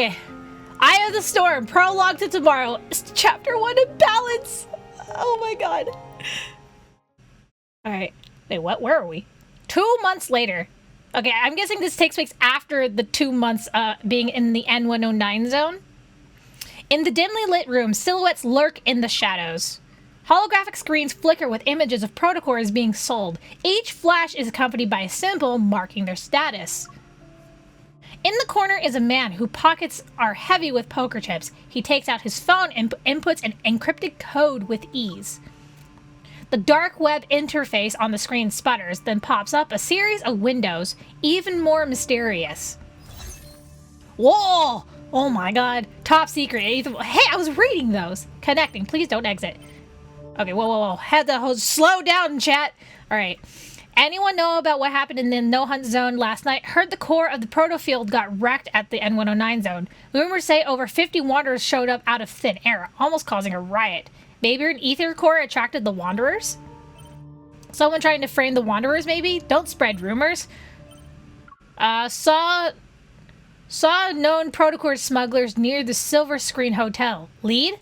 Okay. Eye of the Storm, prologue to tomorrow. Chapter 1 of Balance. Oh my god. Alright. Wait, what? Where are we? 2 months later. Okay, I'm guessing this takes place after the 2 months being in the N109 zone. In the dimly lit room, silhouettes lurk in the shadows. Holographic screens flicker with images of protocores being sold. Each flash is accompanied by a symbol marking their status. In the corner is a man whose pockets are heavy with poker chips. He takes out his phone and inputs an encrypted code with ease. The dark web interface on the screen sputters, then pops up a series of windows, even more mysterious. Whoa! Oh my god. Top secret. Hey, I was reading those. Connecting. Please don't exit. Okay, whoa. Had to slow down, chat. Alright. Anyone know about what happened in the no-hunt zone last night? Heard the core of the protofield got wrecked at the N109 zone. Rumors say over 50 wanderers showed up out of thin air, almost causing a riot. Maybe an ether core attracted the wanderers? Someone trying to frame the wanderers, maybe? Don't spread rumors. Saw known protocore smugglers near the Silver Screen Hotel. Lead?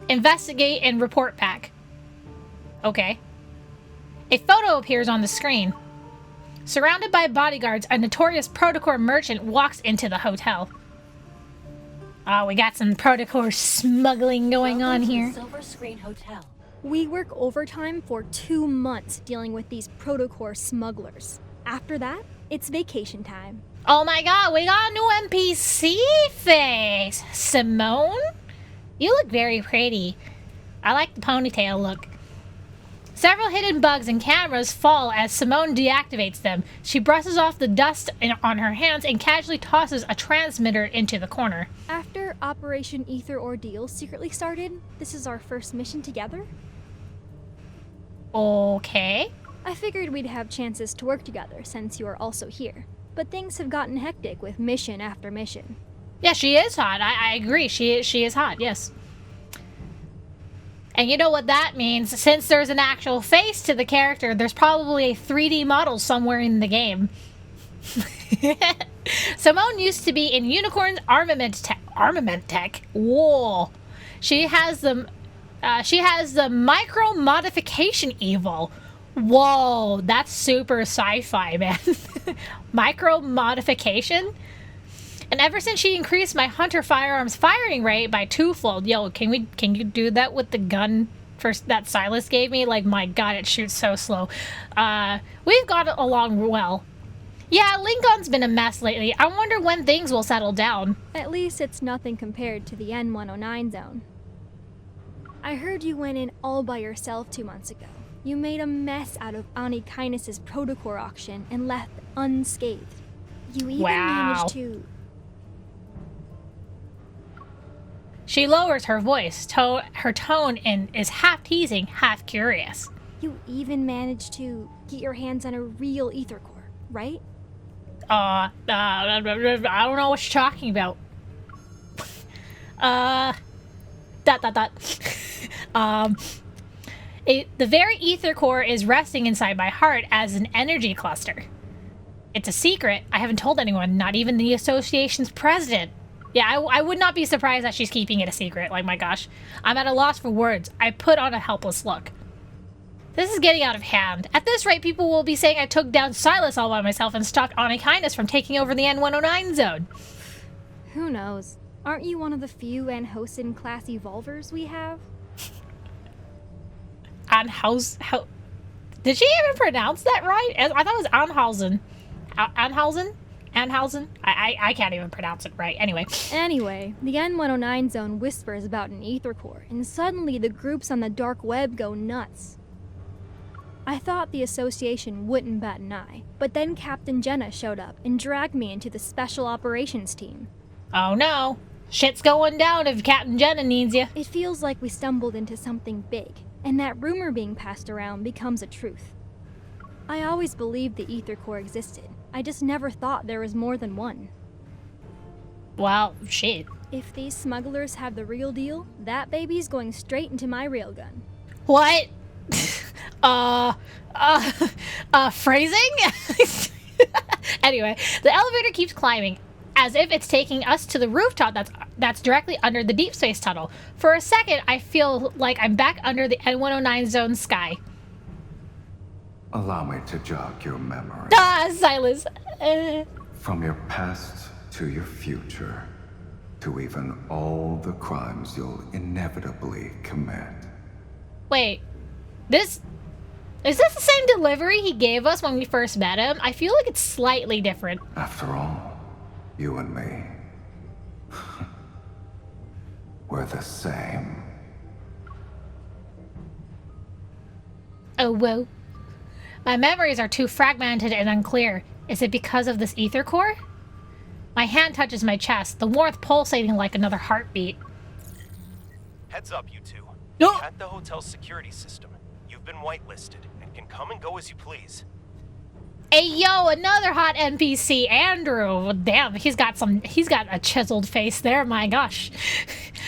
Investigate and report back. Okay. A photo appears on the screen. Surrounded by bodyguards, a notorious protocore merchant walks into the hotel. Oh, we got some protocore smuggling going on here. Silver Screen Hotel. We work overtime for 2 months dealing with these protocore smugglers. After that, it's vacation time. Oh my god, we got a new NPC face! Simone? You look very pretty. I like the ponytail look. Several hidden bugs and cameras fall as Simone deactivates them. She brushes off the dust on her hands and casually tosses a transmitter into the corner. After Operation Ether Ordeal secretly started, this is our first mission together. Okay. I figured we'd have chances to work together since you are also here. But things have gotten hectic with mission after mission. Yeah, she is hot. I agree. She is hot, yes. And you know what that means? Since there's an actual face to the character, there's probably a 3D model somewhere in the game. Simone used to be in Unicorn's armament tech. Whoa. She has the micro modification evil. Whoa, that's super sci-fi, man. Micro modification? And ever since she increased my hunter firearms firing rate by 2-fold, yo, can you do that with the gun that Silas gave me? Like, my god, it shoots so slow. We've got along well. Yeah, Lincoln's been a mess lately. I wonder when things will settle down. At least it's nothing compared to the N109 zone. I heard you went in all by yourself 2 months ago. You made a mess out of Ani Kindness's protocore auction and left unscathed. You even managed to... She lowers her voice. Her tone is half teasing, half curious. You even managed to get your hands on a real ether core, right? I don't know what you're talking about. The very ether core is resting inside my heart as an energy cluster. It's a secret. I haven't told anyone, not even the association's president. Yeah, I would not be surprised that she's keeping it a secret. Like, my gosh. I'm at a loss for words. I put on a helpless look. This is getting out of hand. At this rate, people will be saying I took down Silas all by myself and stopped Ani Kindness from taking over the N109 zone. Who knows? Aren't you one of the few Anhausen class evolvers we have? Did she even pronounce that right? I thought it was Anhausen. Anhausen? I can't even pronounce it right. Anyway, the N109 zone whispers about an ether core, and suddenly the groups on the dark web go nuts. I thought the association wouldn't bat an eye, but then Captain Jenna showed up and dragged me into the special operations team. Oh no. Shit's going down if Captain Jenna needs you. It feels like we stumbled into something big, and that rumor being passed around becomes a truth. I always believed the ether core existed. I just never thought there was more than one. Well, shit. If these smugglers have the real deal, that baby's going straight into my railgun. What? Phrasing? Anyway, the elevator keeps climbing. as if it's taking us to the rooftop that's directly under the deep space tunnel. For a second, I feel like I'm back under the N109 zone sky. Allow me to jog your memory. Ah, Silas. From your past to your future, to even all the crimes you'll inevitably commit. Wait, is this the same delivery he gave us when we first met him? I feel like it's slightly different. After all, you and me, we're the same. Oh, whoa. My memories are too fragmented and unclear. Is it because of this ether core? My hand touches my chest, the warmth pulsating like another heartbeat. Heads up, you two. No. At the hotel's security system, you've been whitelisted and can come and go as you please. Hey, yo, another hot NPC, Andrew. Damn, he's got a chiseled face there, my gosh.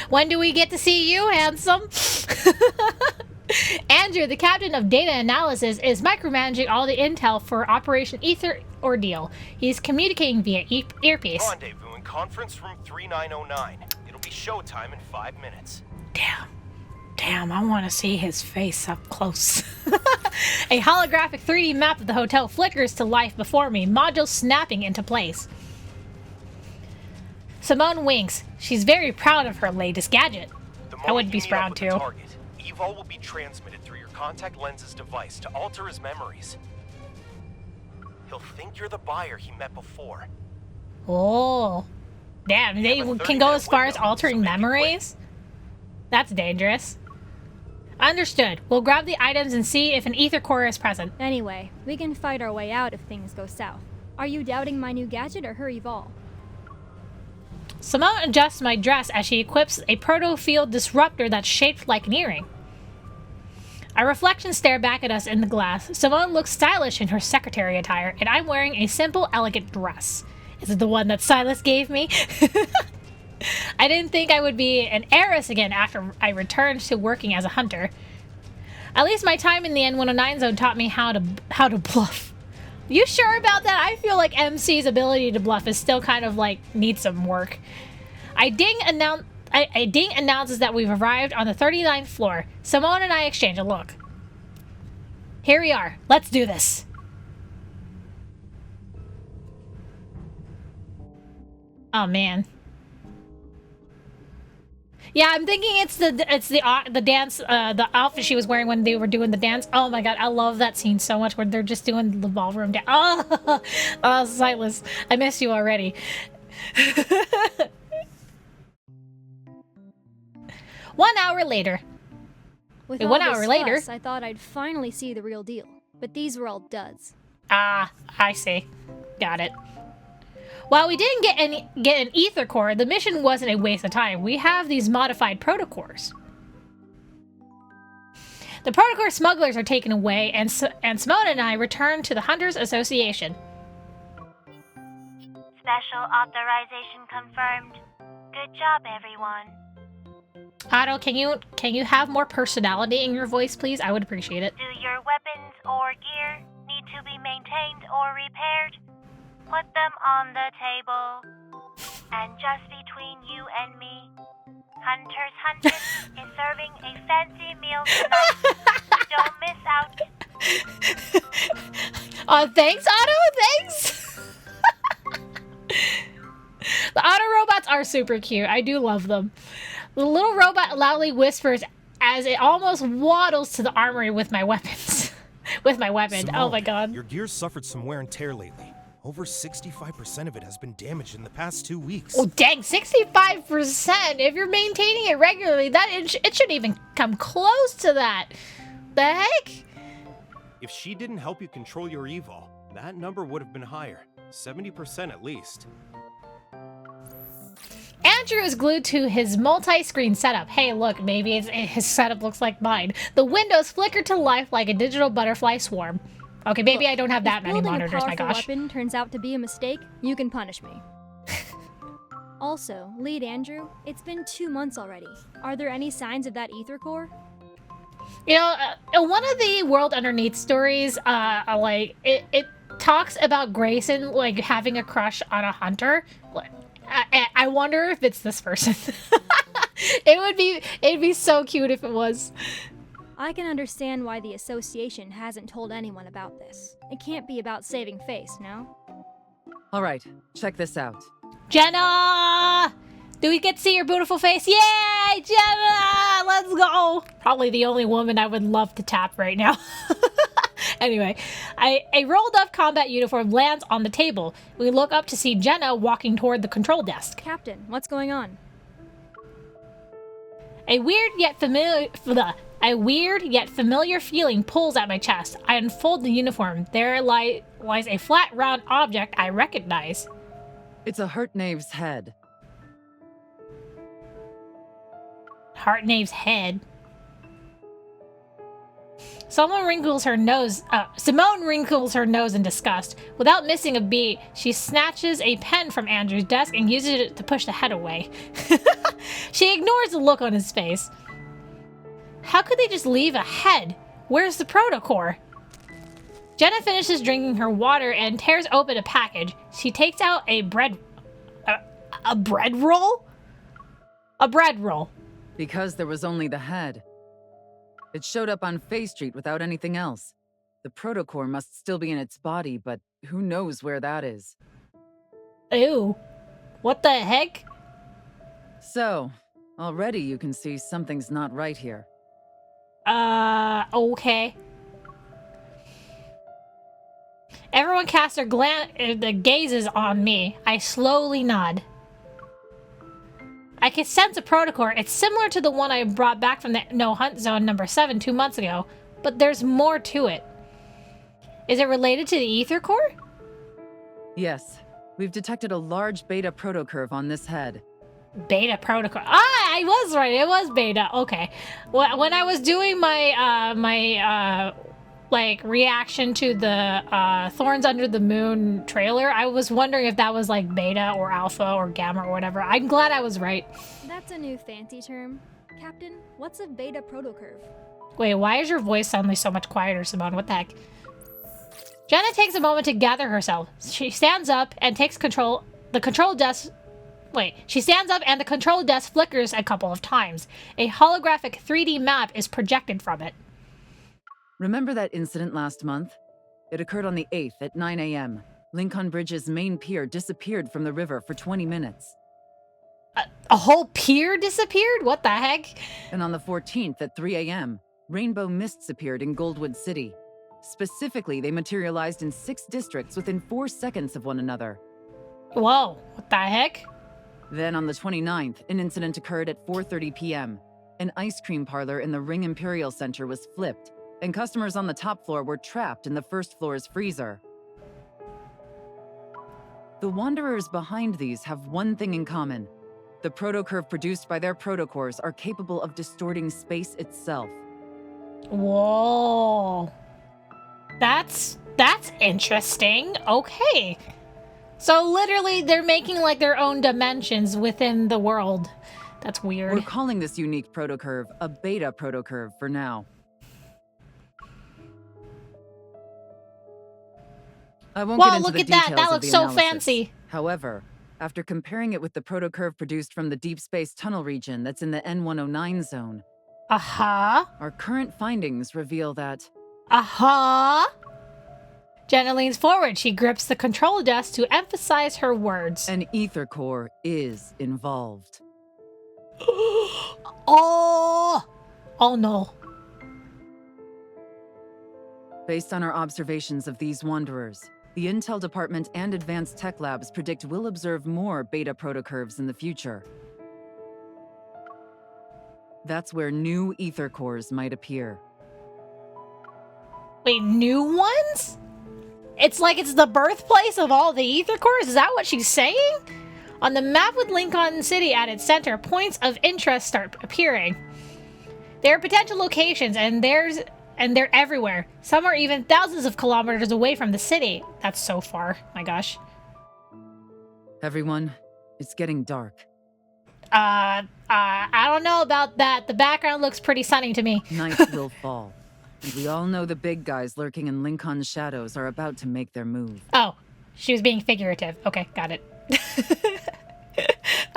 When do we get to see you, handsome? Andrew, the captain of data analysis, is micromanaging all the intel for Operation Ether Ordeal. He's communicating via earpiece. Rendezvous in conference room 3909. It'll be showtime in 5 minutes. Damn, I want to see his face up close. A holographic 3D map of the hotel flickers to life before me, modules snapping into place. Simone winks. She's very proud of her latest gadget. I would be proud too. Evol will be transmitted through your contact lens's device to alter his memories. He'll think you're the buyer he met before. Oh. Damn, they can go as far as altering memories? That's dangerous. Understood. We'll grab the items and see if an ether core is present. Anyway, we can fight our way out if things go south. Are you doubting my new gadget or her Evol? Simone adjusts my dress as she equips a proto-field disruptor that's shaped like an earring. Our reflections stare back at us in the glass. Simone looks stylish in her secretary attire, and I'm wearing a simple, elegant dress. Is it the one that Silas gave me? I didn't think I would be an heiress again after I returned to working as a hunter. At least my time in the N109 zone taught me how to bluff. You sure about that? I feel like MC's ability to bluff is still kind of like needs some work. A ding announces that we've arrived on the 39th floor. Simone and I exchange a look. Here we are. Let's do this. Oh man. Yeah, I'm thinking it's the dance, the outfit she was wearing when they were doing the dance. Oh my god, I love that scene so much where they're just doing the ballroom dance. Oh, Silas, I miss you already. 1 hour later. With Wait, all 1 hour this later? fuss, I thought I'd finally see the real deal, but these were all duds. Ah, I see. Got it. While we didn't get an ether core, the mission wasn't a waste of time. We have these modified protocores. The protocore smugglers are taken away, and Simone and I return to the Hunters Association. Special authorization confirmed. Good job, everyone. Otto, can you have more personality in your voice, please? I would appreciate it. Do your weapons or gear need to be maintained or repaired? Put them on the table. And just between you and me, Hunter's Huntress is serving a fancy meal tonight. Don't miss out. Thanks, Otto. Thanks. The Otto robots are super cute. I do love them. The little robot loudly whispers as it almost waddles to the armory with my weapons. With my weapon. Simone, Oh my god. Your gear's suffered some wear and tear lately. Over 65% of it has been damaged in the past 2 weeks. Oh dang, 65%! If you're maintaining it regularly, it shouldn't even come close to that. The heck? If she didn't help you control your evil, that number would have been higher. 70% at least. Andrew is glued to his multi-screen setup. Hey, look, maybe his setup looks like mine. The windows flicker to life like a digital butterfly swarm. Okay, maybe I don't have that many monitors, my Building a gosh. powerful weapon turns out to be a mistake, you can punish me. Also, lead Andrew, it's been 2 months already. Are there any signs of that ether core? You know, one of the World Underneath stories, it talks about Grayson, like, having a crush on a hunter. I wonder if it's this person. It'd be so cute if it was. I can understand why the association hasn't told anyone about this. It can't be about saving face, no? All right, check this out. Jenna! Do we get to see your beautiful face? Yay, Jenna! Let's go! Probably the only woman I would love to tap right now. Anyway, a rolled up combat uniform lands on the table. We look up to see Jenna walking toward the control desk. Captain, what's going on? A weird yet familiar feeling pulls at my chest. I unfold the uniform. There lies a flat, round object I recognize. It's a hurt knave's head. Hartnave's head. Simone wrinkles her nose in disgust. Without missing a beat, she snatches a pen from Andrew's desk and uses it to push the head away. She ignores the look on his face. How could they just leave a head? Where's the protocore? Jenna finishes drinking her water and tears open a package. She takes out a bread roll? A bread roll. Because there was only the head. It showed up on Faye Street without anything else. The protocore must still be in its body, but who knows where that is. Ew. What the heck? So, already you can see something's not right here. Okay. Everyone casts their gazes on me. I slowly nod. I can sense a protocore. It's similar to the one I brought back from the no-hunt zone number 7 2 months ago, but there's more to it. Is it related to the ether core? Yes. We've detected a large beta protocurve on this head. Beta protocol. Ah, I was right. It was beta. Okay. When I was doing my like reaction to the Thorns Under the Moon trailer, I was wondering if that was like beta or alpha or gamma or whatever. I'm glad I was right. That's a new fancy term. Captain, what's a beta protocurve? Wait, why is your voice suddenly so much quieter, Simone? What the heck? Jenna takes a moment to gather herself. She stands up and takes control. She stands up and the control desk flickers a couple of times. A holographic 3D map is projected from it. Remember that incident last month? It occurred on the 8th at 9 a.m. Lincoln Bridge's main pier disappeared from the river for 20 minutes. A whole pier disappeared? What the heck? And on the 14th at 3 a.m., rainbow mists appeared in Goldwood City. Specifically, they materialized in 6 districts within 4 seconds of one another. Whoa, what the heck? Then on the 29th, an incident occurred at 4:30 p.m. An ice cream parlor in the Ring Imperial Center was flipped, and customers on the top floor were trapped in the first floor's freezer. The Wanderers behind these have one thing in common. The protocurve produced by their protocores are capable of distorting space itself. Whoa. That's interesting. Okay. So literally they're making like their own dimensions within the world. That's weird. We're calling this unique protocurve a beta protocurve for now. I won't get into look the at that. details That of looks the so analysis. fancy. However, after comparing it with the protocurve produced from the Deepspace tunnel region that's in the N109 zone, our current findings reveal that... Jenna leans forward. She grips the control desk to emphasize her words. An ether core is involved. Oh no. Based on our observations of these wanderers, the Intel Department and Advanced Tech Labs predict we'll observe more beta protocurves in the future. That's where new ether cores might appear. Wait, new ones? It's like it's the birthplace of all the ether cores? Is that what she's saying? On the map with Lincoln City at its center, points of interest start appearing. There are potential locations, and they're everywhere. Some are even thousands of kilometers away from the city. That's so far. My gosh. Everyone, it's getting dark. I don't know about that. The background looks pretty sunny to me. Night will fall. And we all know the big guys lurking in Lincoln's shadows are about to make their move. Oh, she was being figurative. Okay, got it.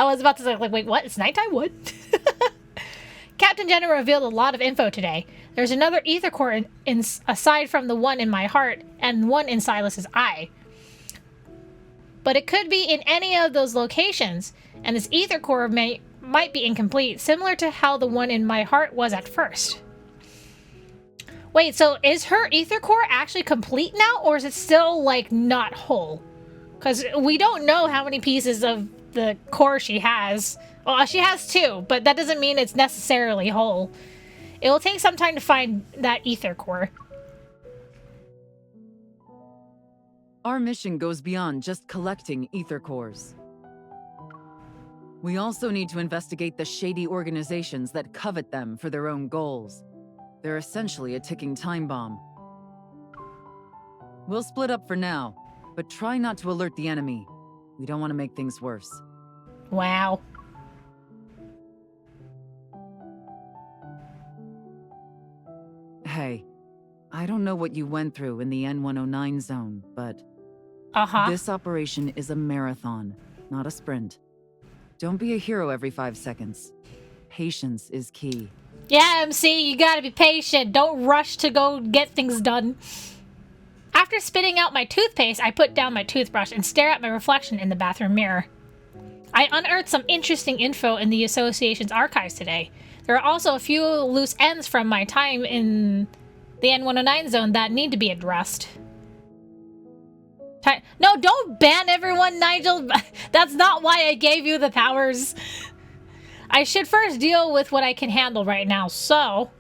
I was about to say, like, wait, what? It's nighttime? What? Captain Jenna revealed a lot of info today. There's another ether core aside from the one in my heart and one in Silas's eye. But it could be in any of those locations, and this ether core might be incomplete, similar to how the one in my heart was at first. Wait, so is her ether core actually complete now, or is it still, like, not whole? Because we don't know how many pieces of the core she has. Well, she has 2, but that doesn't mean it's necessarily whole. It will take some time to find that ether core. Our mission goes beyond just collecting ether cores. We also need to investigate the shady organizations that covet them for their own goals. They're essentially a ticking time bomb. We'll split up for now, but try not to alert the enemy. We don't want to make things worse. Wow. Hey, I don't know what you went through in the N109 zone, but this operation is a marathon, not a sprint. Don't be a hero every 5 seconds. Patience is key. Yeah, MC, you gotta be patient. Don't rush to go get things done. After spitting out my toothpaste, I put down my toothbrush and stare at my reflection in the bathroom mirror. I unearthed some interesting info in the Association's archives today. There are also a few loose ends from my time in the N109 zone that need to be addressed. No, don't ban everyone, Nigel! That's not why I gave you the powers. I should first deal with what I can handle right now, so...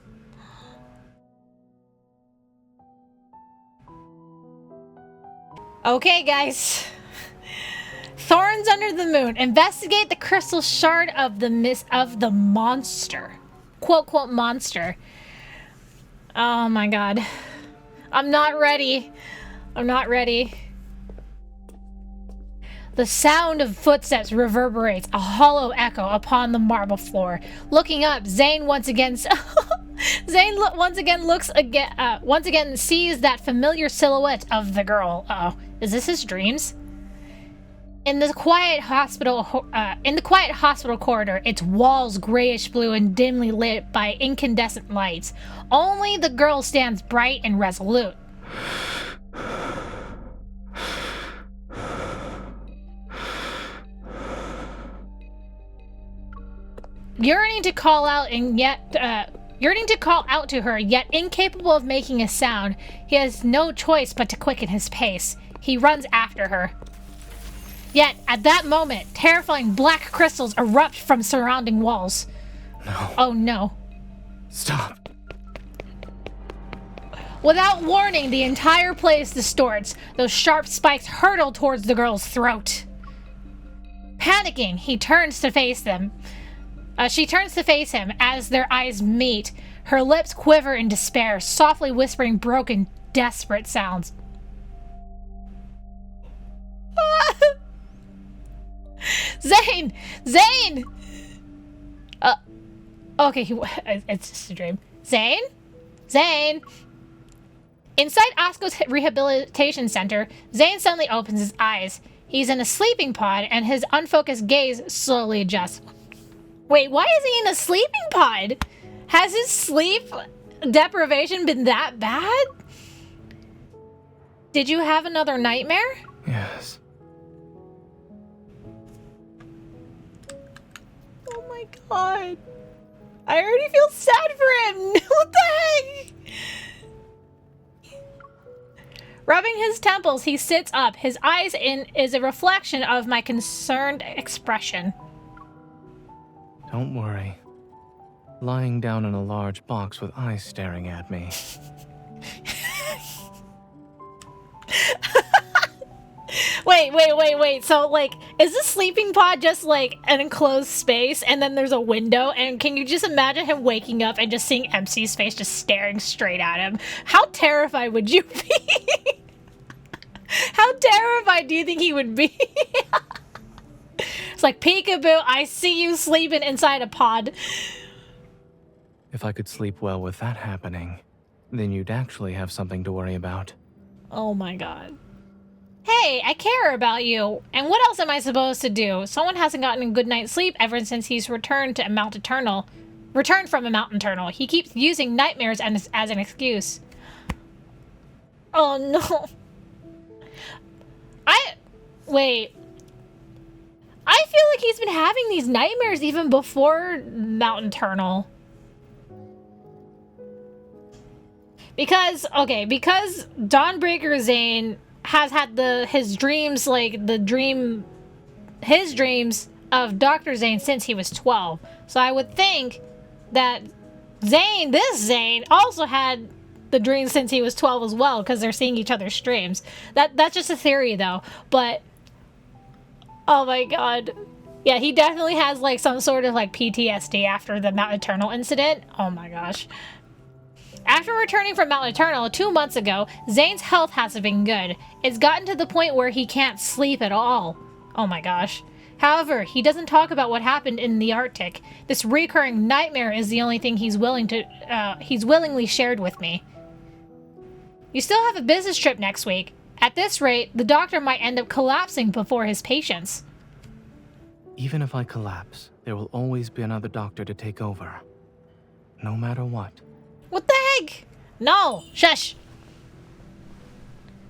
Okay, guys. Thorns Under the Moon. Investigate the crystal shard of the monster. Quote, quote, monster. Oh my god. I'm not ready. I'm not ready. The sound of footsteps reverberates, a hollow echo upon the marble floor. Looking up, Zayne once again sees that familiar silhouette of the girl. Uh-oh. Is this his dreams? In the quiet hospital corridor, its walls grayish blue and dimly lit by incandescent lights. Only the girl stands bright and resolute. Yearning to call out to her, yet incapable of making a sound, he has no choice but to quicken his pace. He runs after her. Yet, at that moment, terrifying black crystals erupt from surrounding walls. No. Oh no. Stop. Without warning, the entire place distorts. Those sharp spikes hurtle towards the girl's throat. Panicking, he turns to face them. She turns to face him as their eyes meet. Her lips quiver in despair, softly whispering broken, desperate sounds. Zayne! Zayne! Okay, it's just a dream. Zayne? Zayne! Inside Osco's rehabilitation center, Zayne suddenly opens his eyes. He's in a sleeping pod, and his unfocused gaze slowly adjusts. Wait, why is he in a sleeping pod? Has his sleep deprivation been that bad? Did you have another nightmare? Yes. Oh my god. I already feel sad for him. What the heck? Rubbing his temples, he sits up. His eyes is a reflection of my concerned expression. Don't worry. Lying down in a large box with eyes staring at me. Wait. So, like, is this sleeping pod just, like, an enclosed space and then there's a window? And can you just imagine him waking up and just seeing MC's face just staring straight at him? How terrified would you be? How terrified do you think he would be? It's like, peekaboo, I see you sleeping inside a pod. If I could sleep well with that happening, then you'd actually have something to worry about. Oh my god. Hey, I care about you. And what else am I supposed to do? Someone hasn't gotten a good night's sleep ever since he's returned from a Mount Eternal. He keeps using nightmares as an excuse. Oh no. Wait. I feel like he's been having these nightmares even before Mount Eternal. Because Dawnbreaker Zayne has had his dreams of Dr. Zayne since he was 12. So I would think that this Zayne also had the dreams since he was 12 as well, because they're seeing each other's streams. That's just a theory though, but oh my god. Yeah, he definitely has like some sort of like PTSD after the Mount Eternal incident. Oh my gosh. After returning from Mount Eternal 2 months ago, Zayne's health hasn't been good. It's gotten to the point where he can't sleep at all. Oh my gosh. However, he doesn't talk about what happened in the Arctic. This recurring nightmare is the only thing he's willingly shared with me. You still have a business trip next week. At this rate, the doctor might end up collapsing before his patients. Even if I collapse, there will always be another doctor to take over. No matter what. What the heck? No, shush.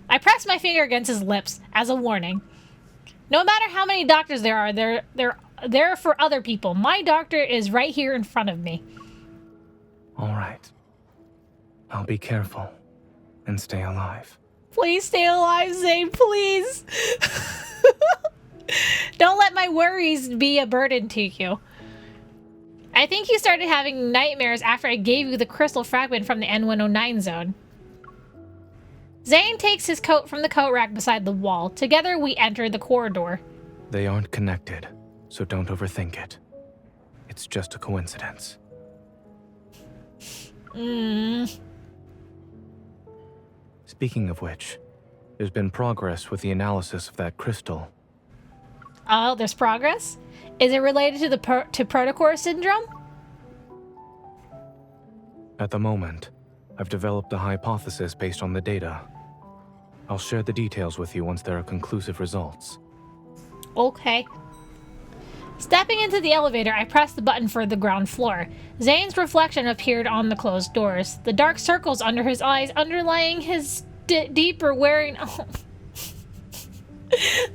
I pressed my finger against his lips as a warning. No matter how many doctors there are, they're for other people. My doctor is right here in front of me. All right. I'll be careful and stay alive. Please stay alive, Zayne, please. Don't let my worries be a burden to you. I think you started having nightmares after I gave you the crystal fragment from the N109 zone. Zayne takes his coat from the coat rack beside the wall. Together we enter the corridor. They aren't connected, so don't overthink it. It's just a coincidence. Speaking of which, there's been progress with the analysis of that crystal. Oh, there's progress? Is it related to the Protocore syndrome? At the moment, I've developed a hypothesis based on the data. I'll share the details with you once there are conclusive results. Okay. Stepping into the elevator, I pressed the button for the ground floor. Zayne's reflection appeared on the closed doors. The dark circles under his eyes underlying his deeper wearing... Oh.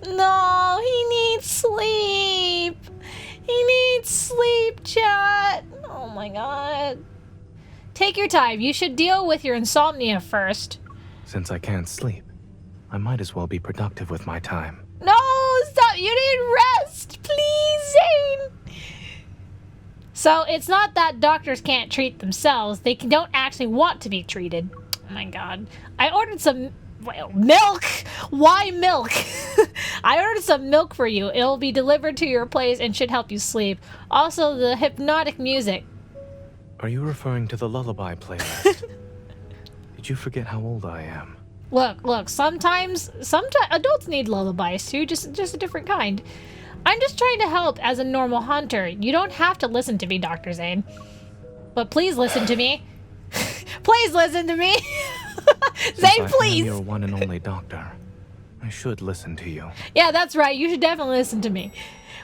No, he needs sleep. He needs sleep, chat. Oh my god. Take your time. You should deal with your insomnia first. Since I can't sleep, I might as well be productive with my time. No, stop. You need rest. Please, Zayne. So it's not that doctors can't treat themselves. They don't actually want to be treated. Oh my god. I ordered some... milk? Why milk? I ordered some milk for you. It'll be delivered to your place and should help you sleep. Also, the hypnotic music. Are you referring to the lullaby playlist? Did you forget how old I am? Look, sometimes adults need lullabies too, just a different kind. I'm just trying to help as a normal hunter. You don't have to listen to me, Dr. Zayne. But please listen to me. Please listen to me. Zayne, please. I'm your one and only doctor. I should listen to you. Yeah, that's right. You should definitely listen to me.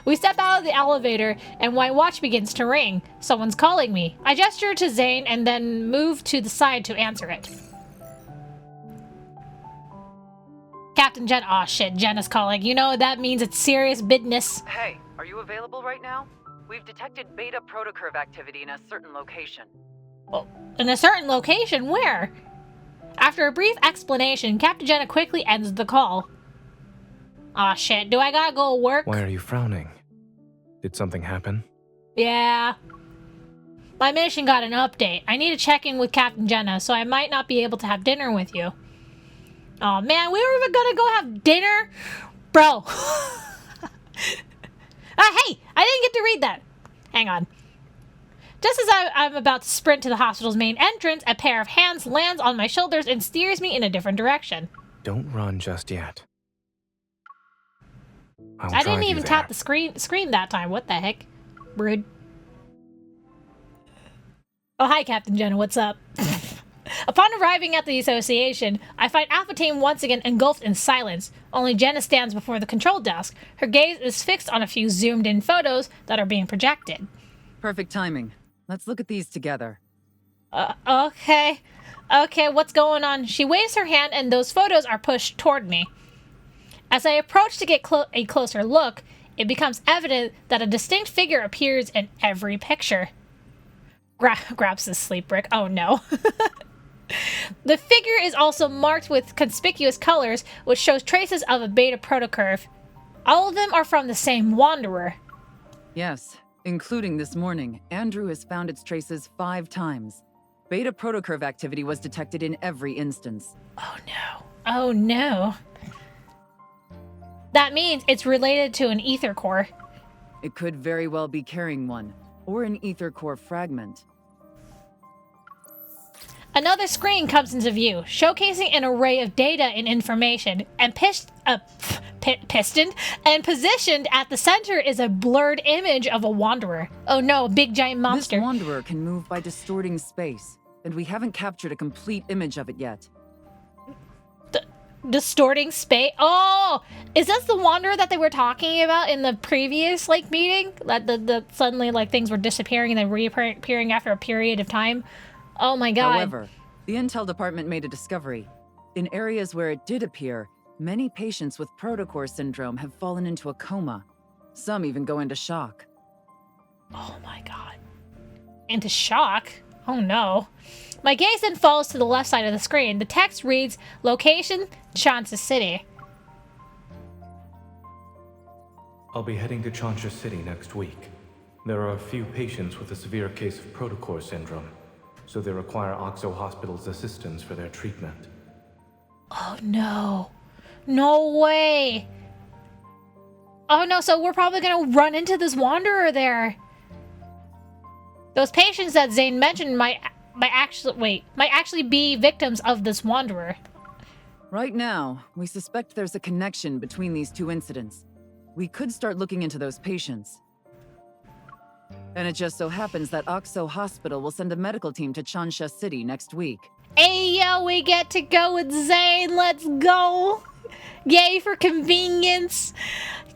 We step out of the elevator, and my watch begins to ring. Someone's calling me. I gesture to Zayne and then move to the side to answer it. Captain Jen. Aw, shit, Jen is calling. You know that means it's serious business. Hey, are you available right now? We've detected beta protocurve activity in a certain location. Well, in a certain location? Where? After a brief explanation, Captain Jenna quickly ends the call. Aw, shit, do I gotta go work? Why are you frowning? Did something happen? Yeah. My mission got an update. I need to check in with Captain Jenna, so I might not be able to have dinner with you. Oh man, we were even gonna go have dinner? Bro. Hey, I didn't get to read that. Hang on. Just as I'm about to sprint to the hospital's main entrance, a pair of hands lands on my shoulders and steers me in a different direction. Don't run just yet. I didn't even tap the screen that time. What the heck? Rude. Oh, hi, Captain Jenna. What's up? Upon arriving at the association, I find Alpha Team once again engulfed in silence. Only Jenna stands before the control desk. Her gaze is fixed on a few zoomed-in photos that are being projected. Perfect timing. Let's look at these together. Okay. Okay, what's going on? She waves her hand and those photos are pushed toward me. As I approach to get a closer look, it becomes evident that a distinct figure appears in every picture. Grabs the sleep brick. Oh no. The figure is also marked with conspicuous colors, which shows traces of a beta protocurve. All of them are from the same Wanderer. Yes, including this morning. Andrew has found its traces 5 times. Beta protocurve activity was detected in every instance. Oh no. Oh no. That means it's related to an ether core. It could very well be carrying one, or an ether core fragment. Another screen comes into view, showcasing an array of data and information, and pistoned and positioned at the center is a blurred image of a Wanderer. Oh no, a big giant monster. This Wanderer can move by distorting space, and we haven't captured a complete image of it yet. Distorting space? Oh! Is this the Wanderer that they were talking about in the previous, meeting? That the suddenly, things were disappearing and then reappearing after a period of time? Oh my god. However, the Intel department made a discovery. In areas where it did appear, many patients with protocore syndrome have fallen into a coma. Some even go into shock. Oh my god. Into shock? Oh no. My gaze then falls to the left side of the screen. The text reads, Location, Chansha City. I'll be heading to Chansha City next week. There are a few patients with a severe case of protocore syndrome, so they require Oxo Hospital's assistance for their treatment. Oh no. No way. Oh no, so we're probably gonna run into this Wanderer there. Those patients that Zayne mentioned might actually be victims of this Wanderer. Right now, we suspect there's a connection between these 2 incidents. We could start looking into those patients. And it just so happens that Oxo Hospital will send a medical team to Chansha City next week. Hey yo, we get to go with Zayne, let's go! Yay for convenience!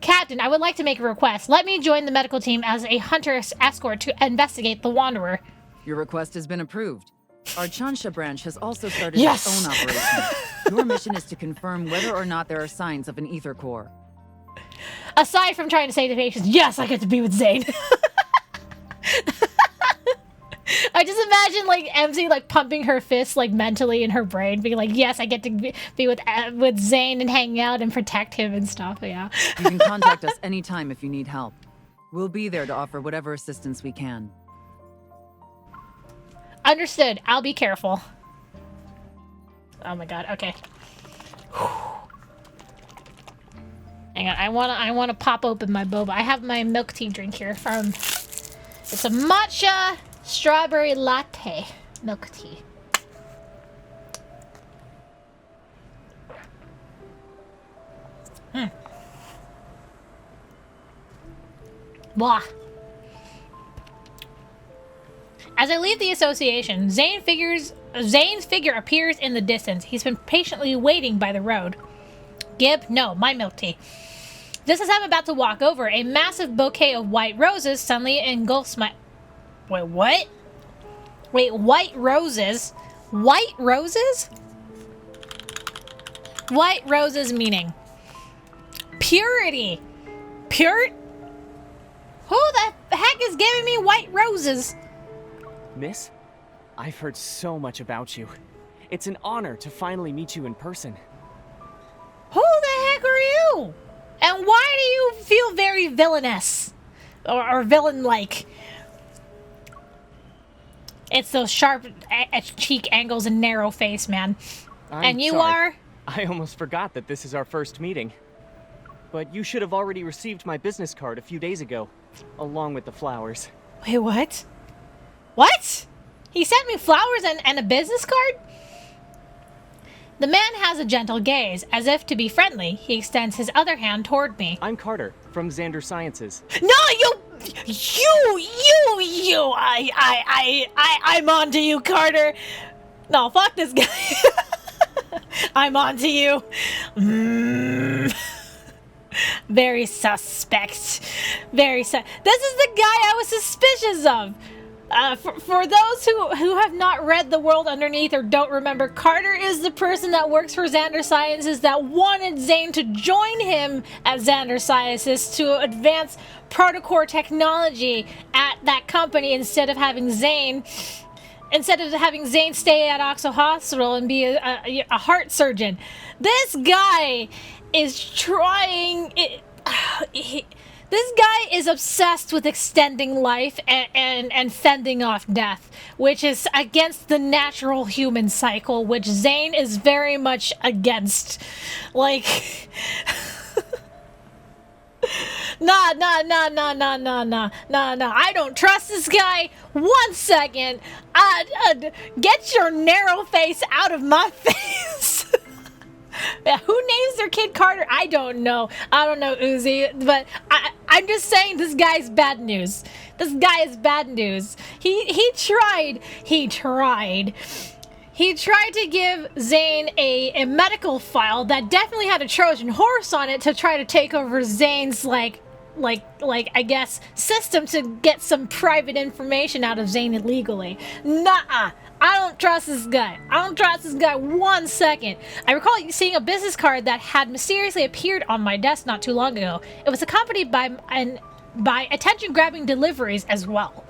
Captain, I would like to make a request. Let me join the medical team as a hunter escort to investigate the Wanderer. Your request has been approved. Our Chansha branch has also started Yes! its own operation. Your mission is to confirm whether or not there are signs of an ether core. Aside from trying to save the patients, yes, I get to be with Zayne. I just imagine MC pumping her fists mentally in her brain, being like, yes, I get to be with Zayne and hang out and protect him and stuff. Yeah. You can contact us anytime if you need help. We'll be there to offer whatever assistance we can. Understood. I'll be careful. Oh my god. Okay. Hang on. I wanna pop open my boba. I have my milk tea drink here from. It's a matcha strawberry latte milk tea. Blah. As I leave the association, Zayne's figure appears in the distance. He's been patiently waiting by the road. Gib, no, my milk tea. Just as I'm about to walk over, a massive bouquet of white roses suddenly engulfs my... Wait, what? Wait, white roses? White roses? White roses meaning purity. Pure? Who the heck is giving me white roses? Miss, I've heard so much about you. It's an honor to finally meet you in person. Who the heck are you? And why do you feel very villainous? Or villain-like? It's those sharp cheek angles and narrow face, man. And you sorry. are? I almost forgot that this is our first meeting. But you should have already received my business card a few days ago, along with the flowers. Wait, what? What? He sent me flowers and a business card? The man has a gentle gaze, as if to be friendly. He extends his other hand toward me. I'm Carter, from Xander Sciences. No, I'm on to you, Carter. No, fuck this guy. I'm on to you. Very suspect. This is the guy I was suspicious of. For those who have not read The World Underneath or don't remember, Carter is the person that works for Xander Sciences that wanted Zayne to join him at Xander Sciences to advance protocore technology at that company instead of having Zayne stay at Oxo Hospital and be a heart surgeon. This guy is trying... This guy is obsessed with extending life and fending off death, which is against the natural human cycle, which Zayne is very much against. Like... Nah. I don't trust this guy. 1 second. Get your narrow face out of my face. Yeah, who names their kid Carter? I don't know, Uzi, but I'm just saying this guy's bad news. This guy is bad news. He tried to give Zayne a medical file that definitely had a Trojan horse on it to try to take over Zayne's like I guess system to get some private information out of Zayne illegally. Nuh-uh. I don't trust this guy. 1 second. I recall seeing a business card that had mysteriously appeared on my desk not too long ago. It was accompanied by attention-grabbing deliveries as well.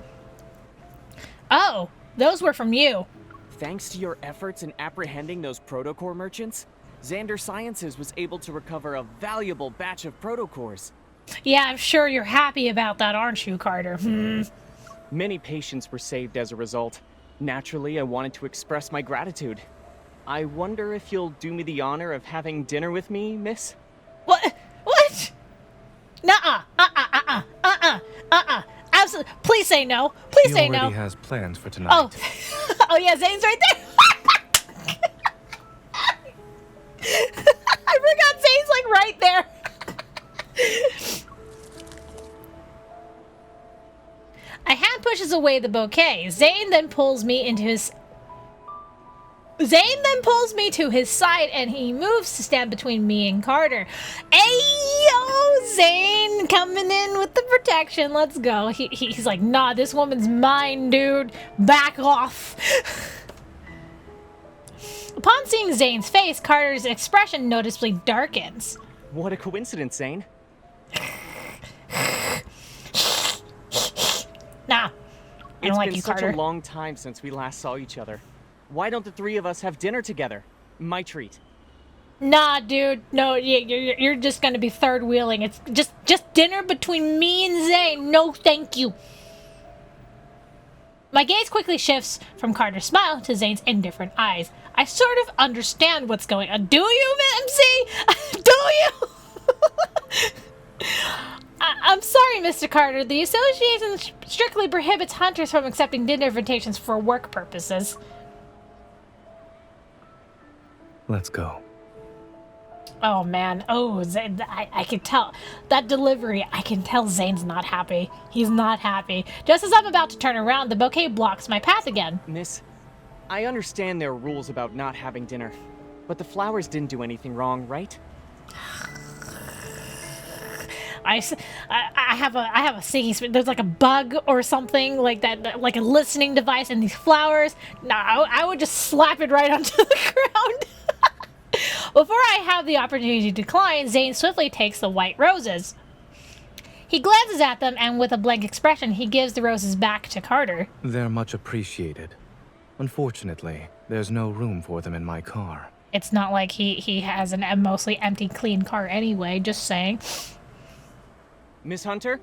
Oh, those were from you. Thanks to your efforts in apprehending those protocore merchants, Xander Sciences was able to recover a valuable batch of protocores. Yeah, I'm sure you're happy about that, aren't you, Carter? Many patients were saved as a result. Naturally, I wanted to express my gratitude. I wonder if you'll do me the honor of having dinner with me, miss? What? Nuh-uh. Absolutely. Please say no. Please say no. He already has plans for tonight. Oh yeah, Zayne's right there. I forgot Zayne's like right there. A hand pushes away the bouquet. Zayne then pulls me to his side and he moves to stand between me and Carter. Ayo, Zayne coming in with the protection. Let's go. He's like, nah, this woman's mine, dude. Back off. Upon seeing Zayne's face, Carter's expression noticeably darkens. What a coincidence, Zayne. Nah, I don't like you, Carter. It's been such a long time since we last saw each other. Why don't the three of us have dinner together? My treat. Nah, dude. No, you're just gonna be third wheeling. It's just dinner between me and Zayne. No, thank you. My gaze quickly shifts from Carter's smile to Zayne's indifferent eyes. I sort of understand what's going on. Do you, MC? Do you? I'm sorry, Mr. Carter. The association strictly prohibits hunters from accepting dinner invitations for work purposes. Let's go. Oh, man. Oh, Zayne, I can tell. That delivery, I can tell Zayne's not happy. He's not happy. Just as I'm about to turn around, the bouquet blocks my path again. Miss, I understand there are rules about not having dinner, but the flowers didn't do anything wrong, right? I have a singing. There's like a bug or something like that, like a listening device in these flowers. No, I would just slap it right onto the ground. Before I have the opportunity to decline, Zayne swiftly takes the white roses. He glances at them, and with a blank expression, he gives the roses back to Carter. They're much appreciated. Unfortunately, there's no room for them in my car. It's not like he has a mostly empty, clean car anyway, just saying. Miss Hunter?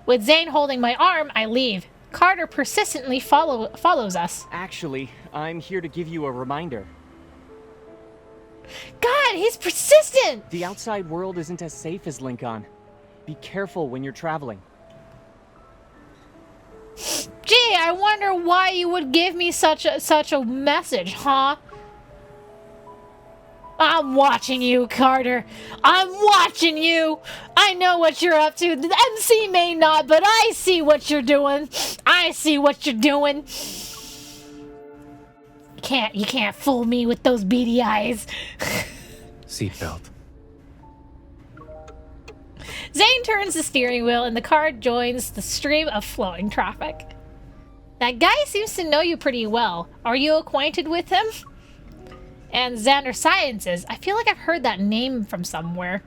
With Zayne holding my arm, I leave. Carter persistently follows us. Actually, I'm here to give you a reminder. God, he's persistent! The outside world isn't as safe as Lincoln. Be careful when you're traveling. Gee, I wonder why you would give me such a message, huh? I'm watching you, Carter. I'm watching you. I know what you're up to. The MC may not, but I see what you're doing. I see what you're doing. You can't fool me with those beady eyes. Seatbelt. Zayne turns the steering wheel and the car joins the stream of flowing traffic. That guy seems to know you pretty well. Are you acquainted with him? And Xander Sciences. I feel like I've heard that name from somewhere.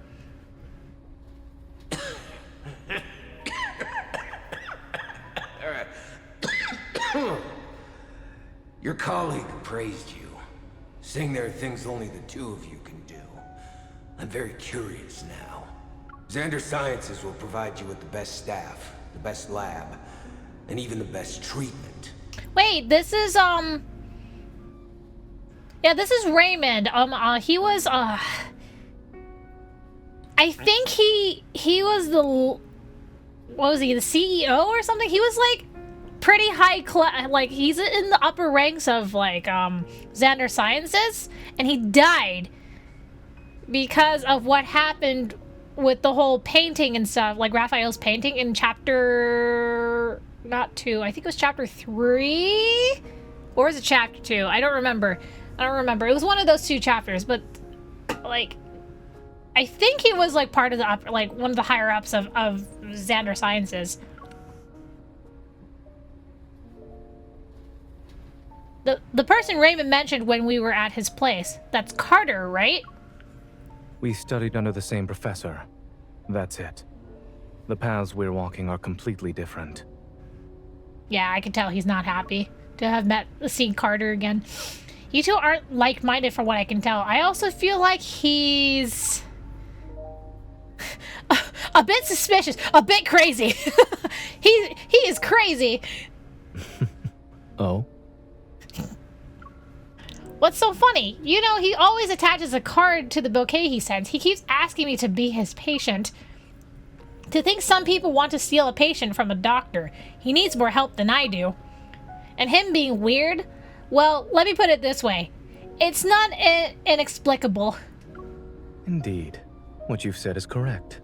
Your colleague praised you, saying there are things only the two of you can do. I'm very curious now. Xander Sciences will provide you with the best staff, the best lab, and even the best treatment. Wait, this is yeah, this is Raymond. He was I think he was the, what was he, the CEO or something? He was like pretty high class, like he's in the upper ranks of like Xander Sciences, and he died because of what happened with the whole painting and stuff, like Raphael's painting in chapter, not 2, I think it was chapter 3, or was it chapter 2? I don't remember. It was one of those 2 chapters, but like I think he was like part of the upper, like one of the higher ups of Xander Sciences. The person Raymond mentioned when we were at his place, that's Carter, right? We studied under the same professor. That's it. The paths we're walking are completely different. Yeah, I can tell he's not happy to have seen Carter again. You two aren't like-minded from what I can tell. I also feel like he's a bit suspicious, a bit crazy. He is crazy. Oh? What's so funny? You know, he always attaches a card to the bouquet he sends. He keeps asking me to be his patient. To think some people want to steal a patient from a doctor. He needs more help than I do. And him being weird? Well, let me put it this way. It's not inexplicable. Indeed. What you've said is correct.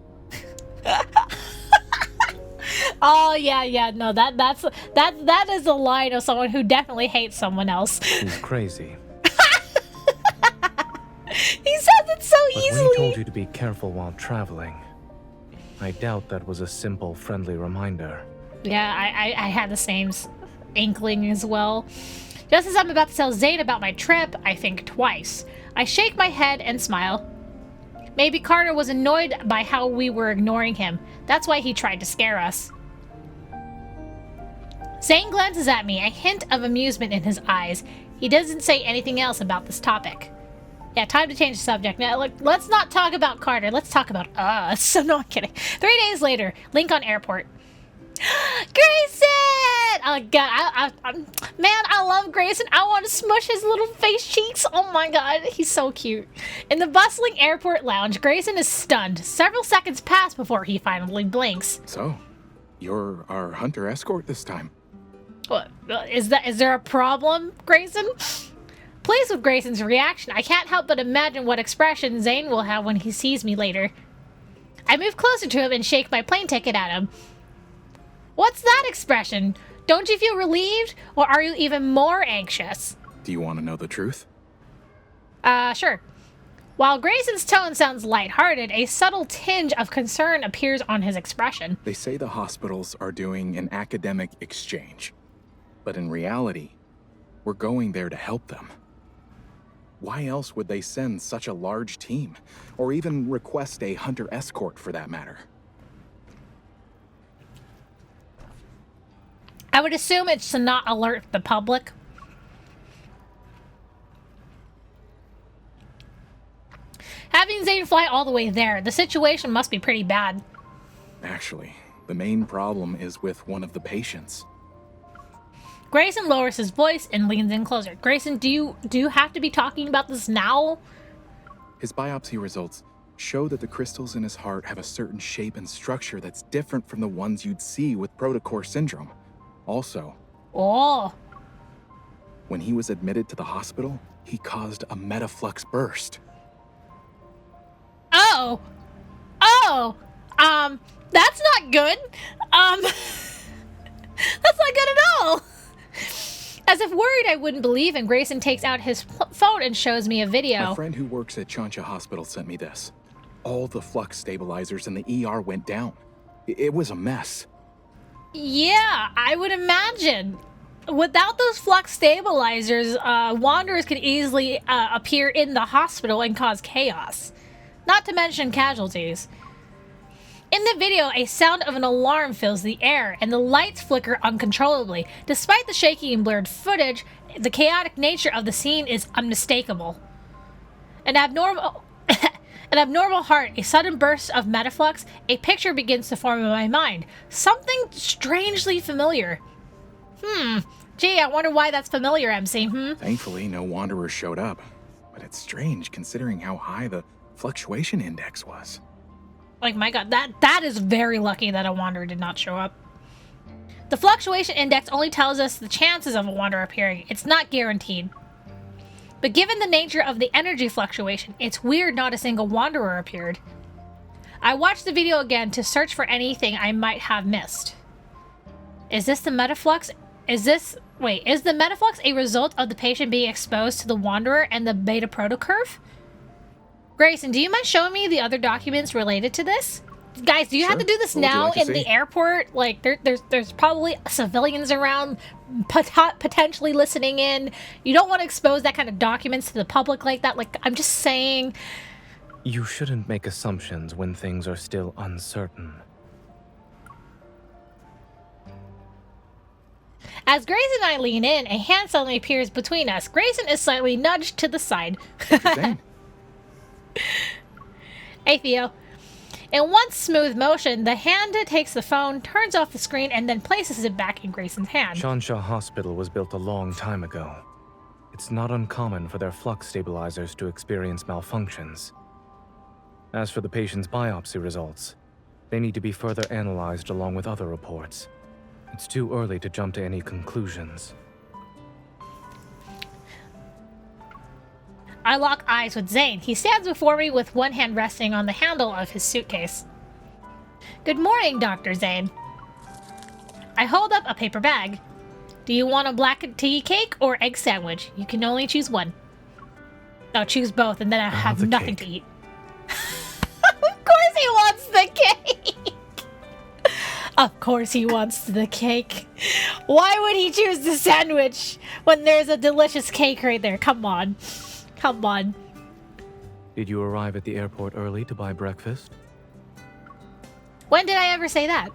Oh, yeah, no, that is a line of someone who definitely hates someone else. He's crazy. He says it so But easily. when he told you to be careful while traveling, I doubt that was a simple, friendly reminder. Yeah, I had the same inkling as well. Just as I'm about to tell Zayne about my trip, I think twice. I shake my head and smile. Maybe Carter was annoyed by how we were ignoring him. That's why he tried to scare us. Zayne glances at me, a hint of amusement in his eyes. He doesn't say anything else about this topic. Yeah, time to change the subject. Now, let's not talk about Carter. Let's talk about us. So, no, I'm kidding. 3 days later, Lincoln Airport. Grayson! Oh, God. Man, I love Grayson. I want to smush his little face cheeks. Oh, my God. He's so cute. In the bustling airport lounge, Grayson is stunned. Several seconds pass before he finally blinks. So, you're our hunter escort this time. What? Is there a problem, Grayson? Pleased with Grayson's reaction, I can't help but imagine what expression Zayne will have when he sees me later. I move closer to him and shake my plane ticket at him. What's that expression? Don't you feel relieved, or are you even more anxious? Do you want to know the truth? Sure. While Grayson's tone sounds lighthearted, a subtle tinge of concern appears on his expression. They say the hospitals are doing an academic exchange. But in reality, we're going there to help them. Why else would they send such a large team? Or even request a hunter escort for that matter? I would assume it's to not alert the public. Having Zayne fly all the way there, the situation must be pretty bad. Actually, the main problem is with one of the patients. Grayson lowers his voice and leans in closer. Grayson, do you have to be talking about this now? His biopsy results show that the crystals in his heart have a certain shape and structure that's different from the ones you'd see with protocore syndrome. Also, when he was admitted to the hospital, he caused a metaflux burst. That's not good. That's not good at all. As if worried I wouldn't believe him, Grayson takes out his phone and shows me a video. My friend who works at Chancha Hospital sent me this. All the flux stabilizers in the ER went down. It was a mess. Yeah, I would imagine. Without those flux stabilizers, wanderers could easily appear in the hospital and cause chaos. Not to mention casualties. In the video, a sound of an alarm fills the air, and the lights flicker uncontrollably. Despite the shaky and blurred footage, the chaotic nature of the scene is unmistakable. An abnormal heart, a sudden burst of metaflux, a picture begins to form in my mind. Something strangely familiar. Gee, I wonder why that's familiar, MC. Thankfully, no wanderers showed up. But it's strange considering how high the fluctuation index was. Like, my god, that is very lucky that a wanderer did not show up. The fluctuation index only tells us the chances of a wanderer appearing. It's not guaranteed. But given the nature of the energy fluctuation, it's weird not a single wanderer appeared. I watched the video again to search for anything I might have missed. Is this the metaflux? Is the metaflux a result of the patient being exposed to the wanderer and the beta protocurve? Grayson, do you mind showing me the other documents related to this? Guys, do you have to do this now in the airport? Like, there's probably civilians around potentially listening in. You don't want to expose that kind of documents to the public like that. Like, I'm just saying. You shouldn't make assumptions when things are still uncertain. As Grayson and I lean in, a hand suddenly appears between us. Grayson is slightly nudged to the side. Hey, Theo. In one smooth motion, the hand takes the phone, turns off the screen, and then places it back in Grayson's hand. Chancha Hospital was built a long time ago. It's not uncommon for their flux stabilizers to experience malfunctions. As for the patient's biopsy results, they need to be further analyzed along with other reports. It's too early to jump to any conclusions. I lock eyes with Zayne. He stands before me with one hand resting on the handle of his suitcase. Good morning, Dr. Zayne. I hold up a paper bag. Do you want a black tea cake or egg sandwich? You can only choose one. No, choose both, and then I have nothing to eat. Of course he wants the cake! Of course he wants the cake. Why would he choose the sandwich when there's a delicious cake right there? Come on. Come on. Did you arrive at the airport early to buy breakfast? When did I ever say that?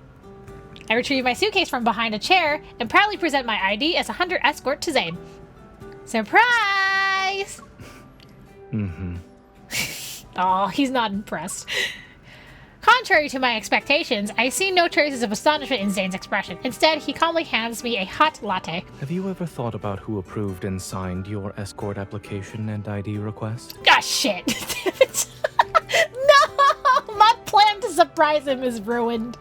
I retrieve my suitcase from behind a chair and proudly present my ID as a hunter escort to Zayne. Surprise! Oh, he's not impressed. Contrary to my expectations, I see no traces of astonishment in Zayne's expression. Instead, he calmly hands me a hot latte. Have you ever thought about who approved and signed your escort application and ID request? Ah, shit. No! My plan to surprise him is ruined.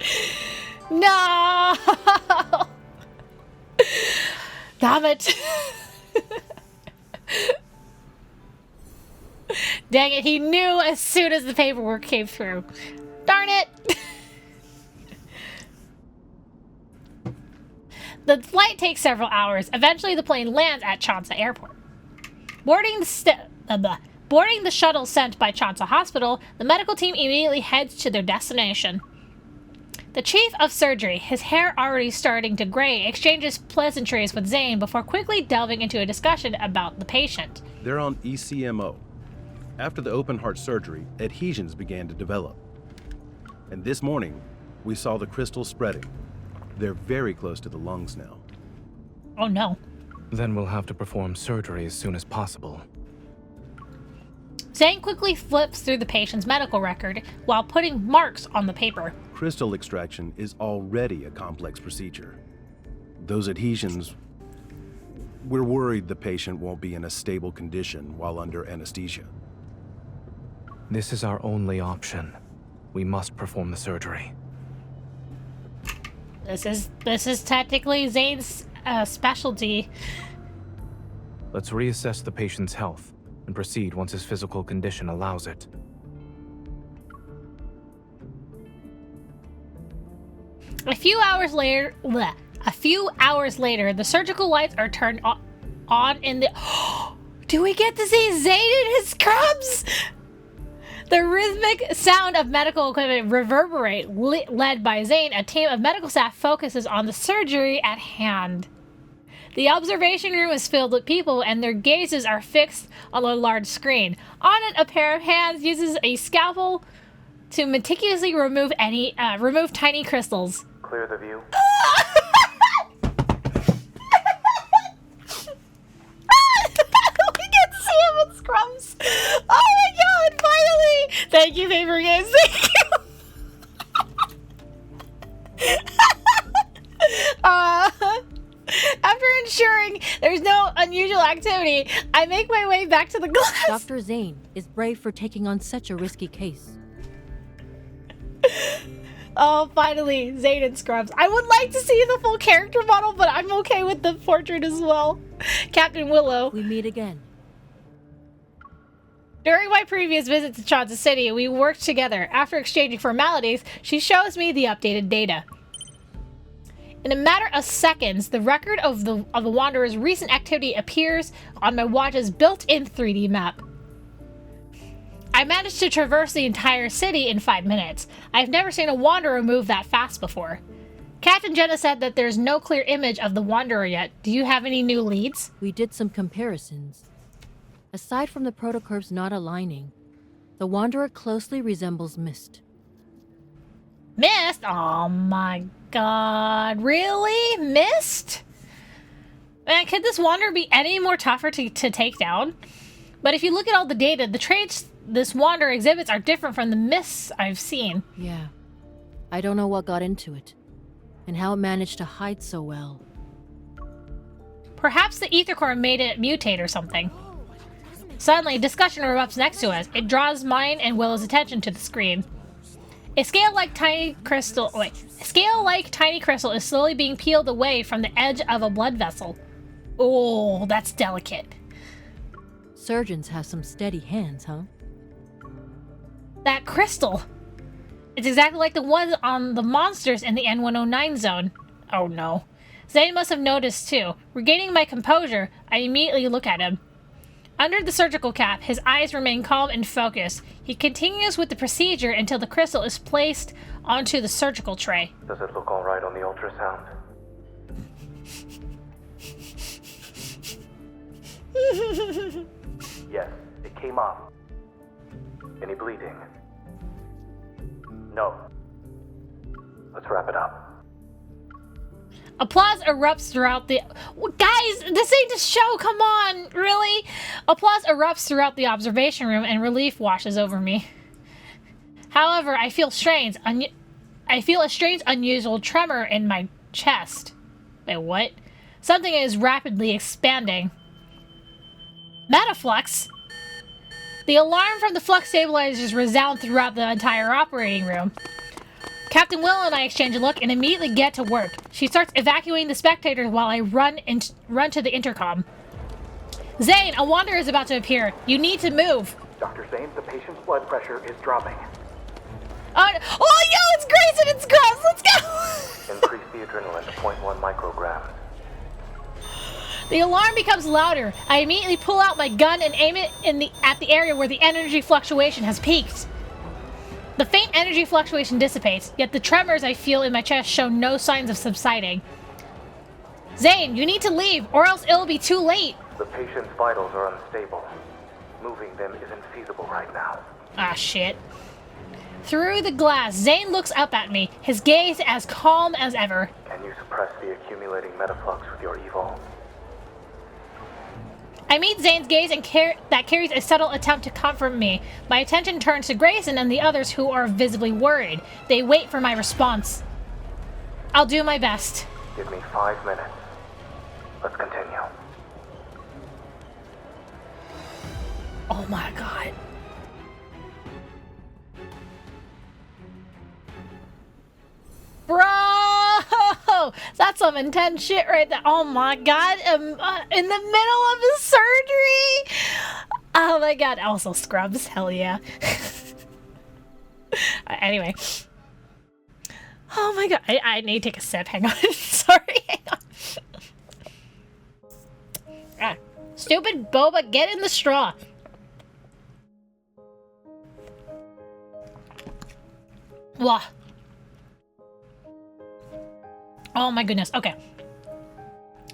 No! Damn it. Dang it, he knew as soon as the paperwork came through. Darn it! The flight takes several hours. Eventually, the plane lands at Chansa Airport. Boarding the shuttle sent by Chansa Hospital, the medical team immediately heads to their destination. The chief of surgery, his hair already starting to gray, exchanges pleasantries with Zayne before quickly delving into a discussion about the patient. They're on ECMO. After the open heart surgery, adhesions began to develop. And this morning, we saw the crystals spreading. They're very close to the lungs now. Oh no. Then we'll have to perform surgery as soon as possible. Zayne quickly flips through the patient's medical record while putting marks on the paper. Crystal extraction is already a complex procedure. Those adhesions, we're worried the patient won't be in a stable condition while under anesthesia. This is our only option. We must perform the surgery. This is technically Zayne's specialty. Let's reassess the patient's health and proceed once his physical condition allows it. A few hours later, the surgical lights are turned on in the... Do we get to see Zayne and his scrubs? The rhythmic sound of medical equipment reverberate, led by Zayne. A team of medical staff focuses on the surgery at hand. The observation room is filled with people, and their gazes are fixed on a large screen. On it, a pair of hands uses a scalpel to meticulously remove tiny crystals. Clear the view. We get to see him in scrubs. Oh my god, finally! Thank you, Paper Games. Thank you. After ensuring there's no unusual activity, I make my way back to the glass. Dr. Zayne is brave for taking on such a risky case. Oh, finally, Zayne and Scrubs. I would like to see the full character model, but I'm okay with the portrait as well. Captain Willow. We meet again. During my previous visit to Chauncey City, we worked together. After exchanging formalities, she shows me the updated data. In a matter of seconds, the record of the Wanderer's recent activity appears on my watch's built-in 3D map. I managed to traverse the entire city in 5 minutes. I've never seen a Wanderer move that fast before. Captain Jenna said that there's no clear image of the Wanderer yet. Do you have any new leads? We did some comparisons. Aside from the protocurves not aligning, the Wanderer closely resembles Mist. Mist? Oh my god. Really? Mist? Man, could this Wanderer be any more tougher to take down? But if you look at all the data, the traits this Wanderer exhibits are different from the Mists I've seen. Yeah. I don't know what got into it, and how it managed to hide so well. Perhaps the ether core made it mutate or something. Suddenly, discussion erupts next to us. It draws mine and Willow's attention to the screen. A scale-like tiny crystal is slowly being peeled away from the edge of a blood vessel. Oh, that's delicate. Surgeons have some steady hands, huh? That crystal! It's exactly like the ones on the monsters in the N109 zone. Oh no. Zayne must have noticed too. Regaining my composure, I immediately look at him. Under the surgical cap, his eyes remain calm and focused. He continues with the procedure until the crystal is placed onto the surgical tray. Does it look all right on the ultrasound? Yes, it came off. Any bleeding? No. Let's wrap it up. Applause erupts throughout the... Guys, this ain't a show, come on! Really? Applause erupts throughout the observation room and relief washes over me. However, I feel a strange, unusual tremor in my chest. Wait, what? Something is rapidly expanding. Metaflux? The alarm from the flux stabilizers resound throughout the entire operating room. Captain Willow and I exchange a look and immediately get to work. She starts evacuating the spectators while I run to the intercom. Zayne, a Wanderer is about to appear. You need to move. Dr. Zayne, the patient's blood pressure is dropping. Oh, yo, it's Grayson and Scrubs. Let's go. Increase the adrenaline to 0.1 micrograms. The alarm becomes louder. I immediately pull out my gun and aim it at the area where the energy fluctuation has peaked. The faint energy fluctuation dissipates, yet the tremors I feel in my chest show no signs of subsiding. Zayne, you need to leave, or else it'll be too late. The patient's vitals are unstable. Moving them isn't feasible right now. Ah, shit. Through the glass, Zayne looks up at me, his gaze as calm as ever. Can you suppress the accumulating metaflux with your evil? I meet Zayne's gaze and that carries a subtle attempt to comfort me. My attention turns to Grayson and the others who are visibly worried. They wait for my response. I'll do my best. Give me 5 minutes. Let's continue. Oh my god. Bro! That's some intense shit right there. Oh my god. In the middle of his surgery? Oh my god. Also Scrubs. Hell yeah. Anyway. Oh my god. I need to take a sip. Hang on. Sorry. Hang on. Stupid boba, get in the straw. Wah. Oh my goodness. Okay.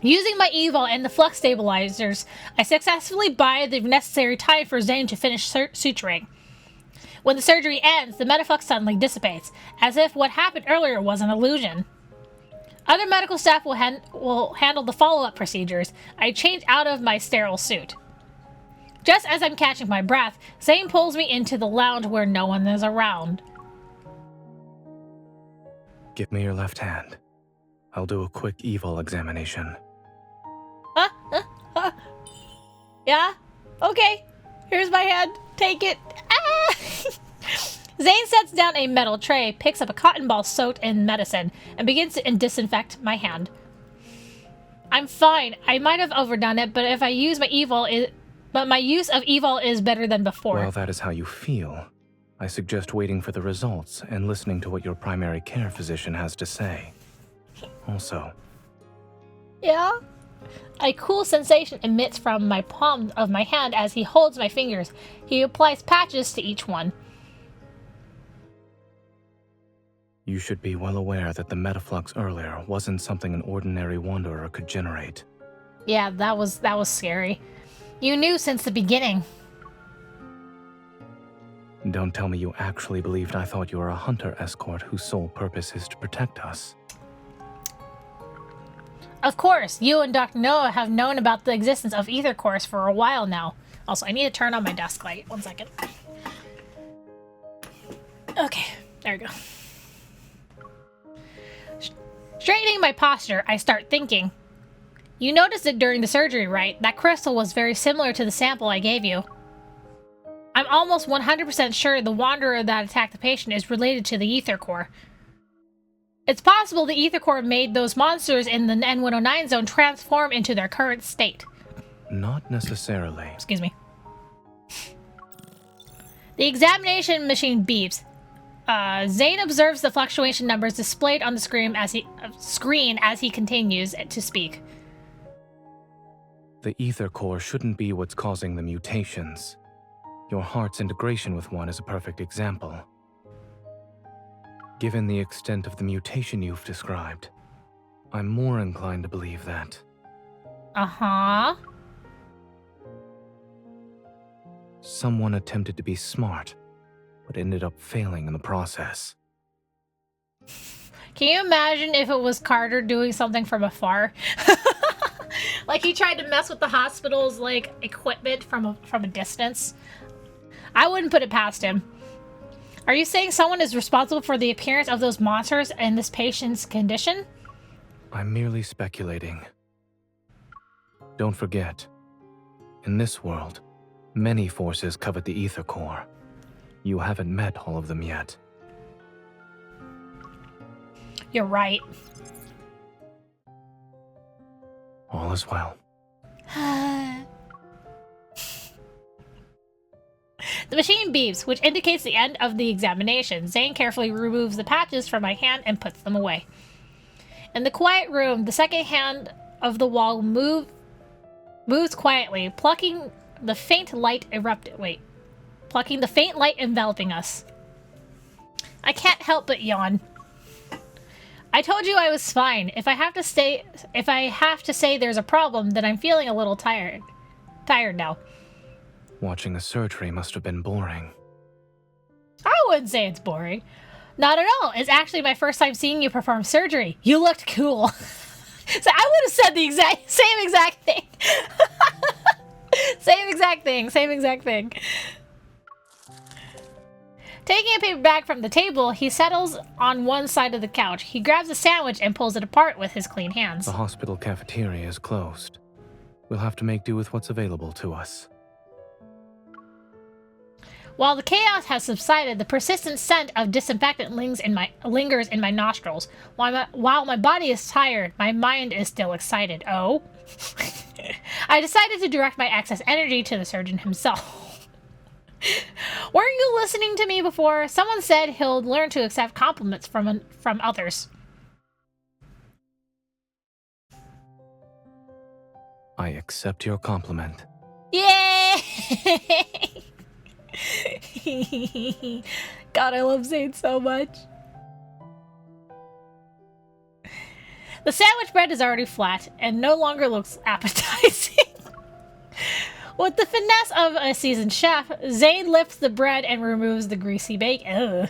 Using my evil and the flux stabilizers, I successfully buy the necessary time for Zayne to finish suturing. When the surgery ends, the metaflux suddenly dissipates, as if what happened earlier was an illusion. Other medical staff will handle the follow-up procedures. I change out of my sterile suit. Just as I'm catching my breath, Zayne pulls me into the lounge where no one is around. Give me your left hand. I'll do a quick evil examination. Yeah? Okay. Here's my hand. Take it. Ah! Zayne sets down a metal tray, picks up a cotton ball soaked in medicine, and begins to disinfect my hand. I'm fine. I might have overdone it, but if I use my evil, my use of evil is better than before. Well, that is how you feel. I suggest waiting for the results and listening to what your primary care physician has to say. Also. Yeah? A cool sensation emits from my palm of my hand as he holds my fingers. He applies patches to each one. You should be well aware that the metaflux earlier wasn't something an ordinary wanderer could generate. Yeah, that was scary. You knew since the beginning. Don't tell me you actually believed I thought you were a hunter escort whose sole purpose is to protect us. Of course, you and Dr. Noah have known about the existence of ether cores for a while now. Also, I need to turn on my desk light. 1 second. Okay, there we go. Straightening my posture, I start thinking. You noticed it during the surgery, right? That crystal was very similar to the sample I gave you. I'm almost 100% sure the wanderer that attacked the patient is related to the ether core. It's possible the ether core made those monsters in the N109 zone transform into their current state. Not necessarily. Excuse me. The examination machine beeps. Zayne observes the fluctuation numbers displayed on the screen as he continues to speak. The ether core shouldn't be what's causing the mutations. Your heart's integration with one is a perfect example. Given the extent of the mutation you've described, I'm more inclined to believe that. Uh-huh. Someone attempted to be smart, but ended up failing in the process. Can you imagine if it was Carter doing something from afar? Like he tried to mess with the hospital's like equipment from a distance. I wouldn't put it past him. Are you saying someone is responsible for the appearance of those monsters in this patient's condition? I'm merely speculating. Don't forget, in this world, many forces covet the ether core. You haven't met all of them yet. You're right. All is well. The machine beeps, which indicates the end of the examination. Zayne carefully removes the patches from my hand and puts them away. In the quiet room, the second hand of the wall moves quietly, plucking the faint light enveloping us. I can't help but yawn. I told you I was fine. If I have to say there's a problem, then I'm feeling a little tired. Tired now. Watching a surgery must have been boring. I wouldn't say it's boring. Not at all. It's actually my first time seeing you perform surgery. You looked cool. So I would have said the same exact thing. Same exact thing. Taking a paper bag from the table, he settles on one side of the couch. He grabs a sandwich and pulls it apart with his clean hands. The hospital cafeteria is closed. We'll have to make do with what's available to us. While the chaos has subsided, the persistent scent of disinfectant lingers in my nostrils. While my body is tired, my mind is still excited. Oh. I decided to direct my excess energy to the surgeon himself. Weren't you listening to me before? Someone said he'll learn to accept compliments from others. I accept your compliment. Yay! God, I love Zayne so much. The sandwich bread is already flat and no longer looks appetizing. With the finesse of a seasoned chef, Zayne lifts the bread and removes the greasy bacon. Ugh.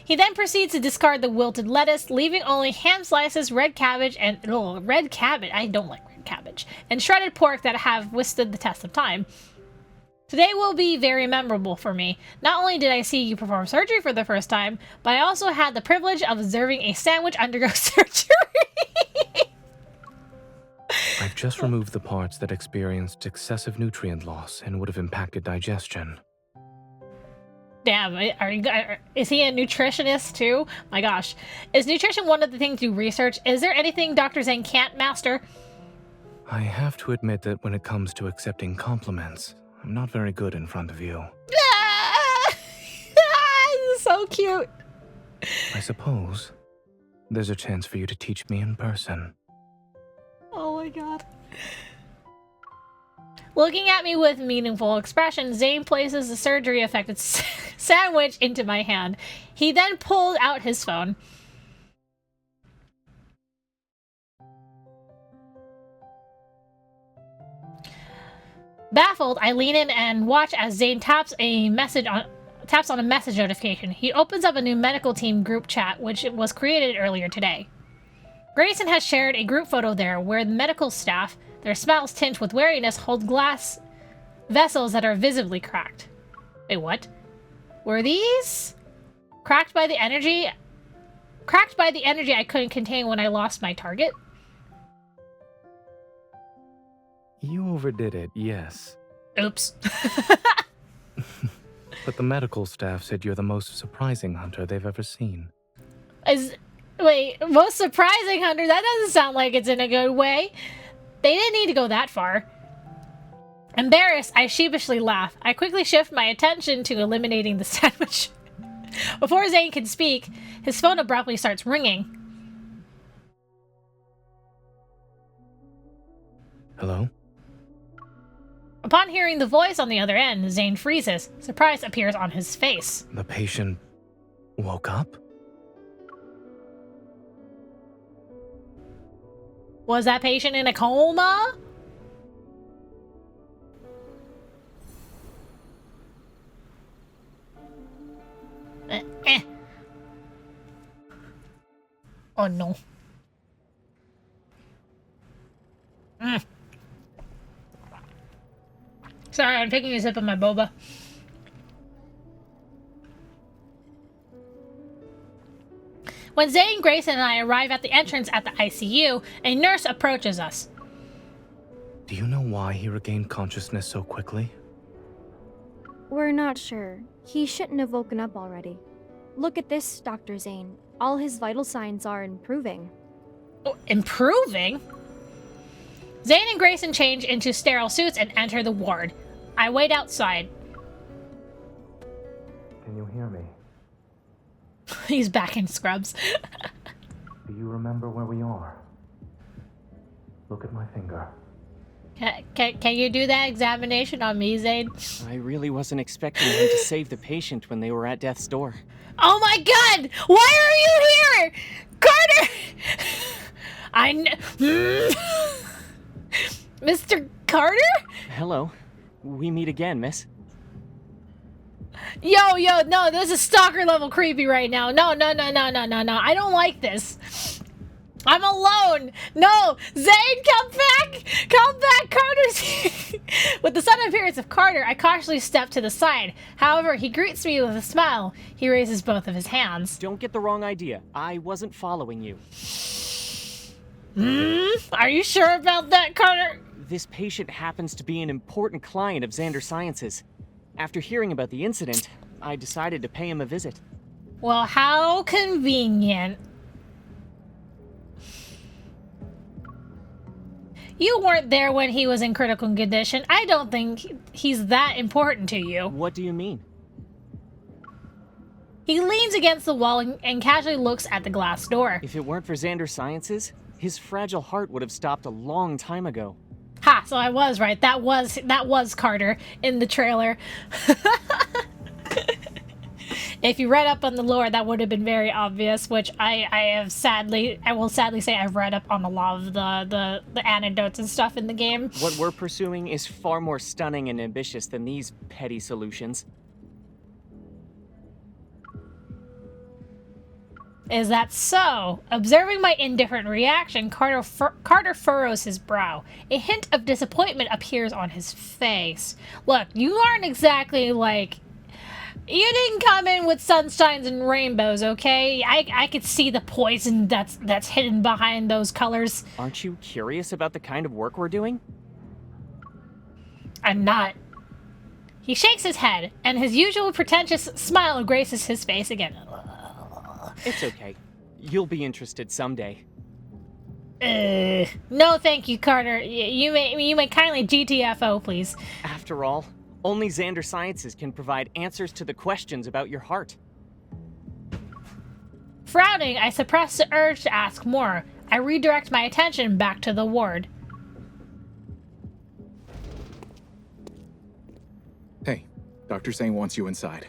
He then proceeds to discard the wilted lettuce, leaving only ham slices, red cabbage, and red cabbage. I don't like red cabbage. And shredded pork that have withstood the test of time. Today will be very memorable for me. Not only did I see you perform surgery for the first time, but I also had the privilege of observing a sandwich undergo surgery. I've just removed the parts that experienced excessive nutrient loss and would have impacted digestion. Damn, is he a nutritionist too? My gosh. Is nutrition one of the things you research? Is there anything Dr. Zayne can't master? I have to admit that when it comes to accepting compliments, I'm not very good in front of you. This is so cute. I suppose there's a chance for you to teach me in person. Oh my god. Looking at me with meaningful expression, Zayne places the surgery-affected sandwich into my hand. He then pulled out his phone. Baffled, I lean in and watch as Zayne taps on a message notification. He opens up a new medical team group chat, which was created earlier today. Grayson has shared a group photo there where the medical staff, their smiles tinged with wariness, hold glass vessels that are visibly cracked. Wait, what? Were these cracked by the energy? Cracked by the energy I couldn't contain when I lost my target? You overdid it, yes. Oops. But the medical staff said you're the most surprising hunter they've ever seen. Wait, most surprising hunter? That doesn't sound like it's in a good way. They didn't need to go that far. Embarrassed, I sheepishly laugh. I quickly shift my attention to eliminating the sandwich. Before Zayne can speak, his phone abruptly starts ringing. Hello? Upon hearing the voice on the other end, Zayne freezes. Surprise appears on his face. The patient woke up? Was that patient in a coma? Oh no. Sorry, I'm taking a sip of my boba. When Zayne, Grayson, and I arrive at the entrance at the ICU, a nurse approaches us. Do you know why he regained consciousness so quickly? We're not sure. He shouldn't have woken up already. Look at this, Dr. Zayne. All his vital signs are improving. Oh, improving? Zayne and Grayson change into sterile suits and enter the ward. I wait outside. Can you hear me? He's back in scrubs. Do you remember where we are? Look at my finger. Can you do that examination on me, Zayne? I really wasn't expecting him to save the patient when they were at death's door. Oh my god! Why are you here? Carter! Mr. Carter? Hello. We meet again, miss. Yo, no, this is stalker level creepy right now. No. I don't like this. I'm alone. No, Zayne, come back. Come back, Carter's here. With the sudden appearance of Carter, I cautiously step to the side. However, he greets me with a smile. He raises both of his hands. Don't get the wrong idea. I wasn't following you. Are you sure about that, Carter? This patient happens to be an important client of Xander Sciences. After hearing about the incident, I decided to pay him a visit. Well, how convenient. You weren't there when he was in critical condition. I don't think he's that important to you. What do you mean? He leans against the wall and casually looks at the glass door. If it weren't for Xander Sciences, his fragile heart would have stopped a long time ago. Ha, so I was right. That was Carter in the trailer. If you read up on the lore, that would have been very obvious, which I will sadly say I've read up on a lot of the anecdotes and stuff in the game. What we're pursuing is far more stunning and ambitious than these petty solutions. Is that so? Observing my indifferent reaction, Carter furrows his brow. A hint of disappointment appears on his face. Look, you aren't exactly like... You didn't come in with sunshines and rainbows, okay? I could see the poison that's hidden behind those colors. Aren't you curious about the kind of work we're doing? I'm not. He shakes his head, and his usual pretentious smile graces his face again. It's okay. You'll be interested someday. No thank you, Carter. You may kindly GTFO, please. After all, only Xander Sciences can provide answers to the questions about your heart. Frowning, I suppress the urge to ask more. I redirect my attention back to the ward. Hey, Dr. Zayne wants you inside.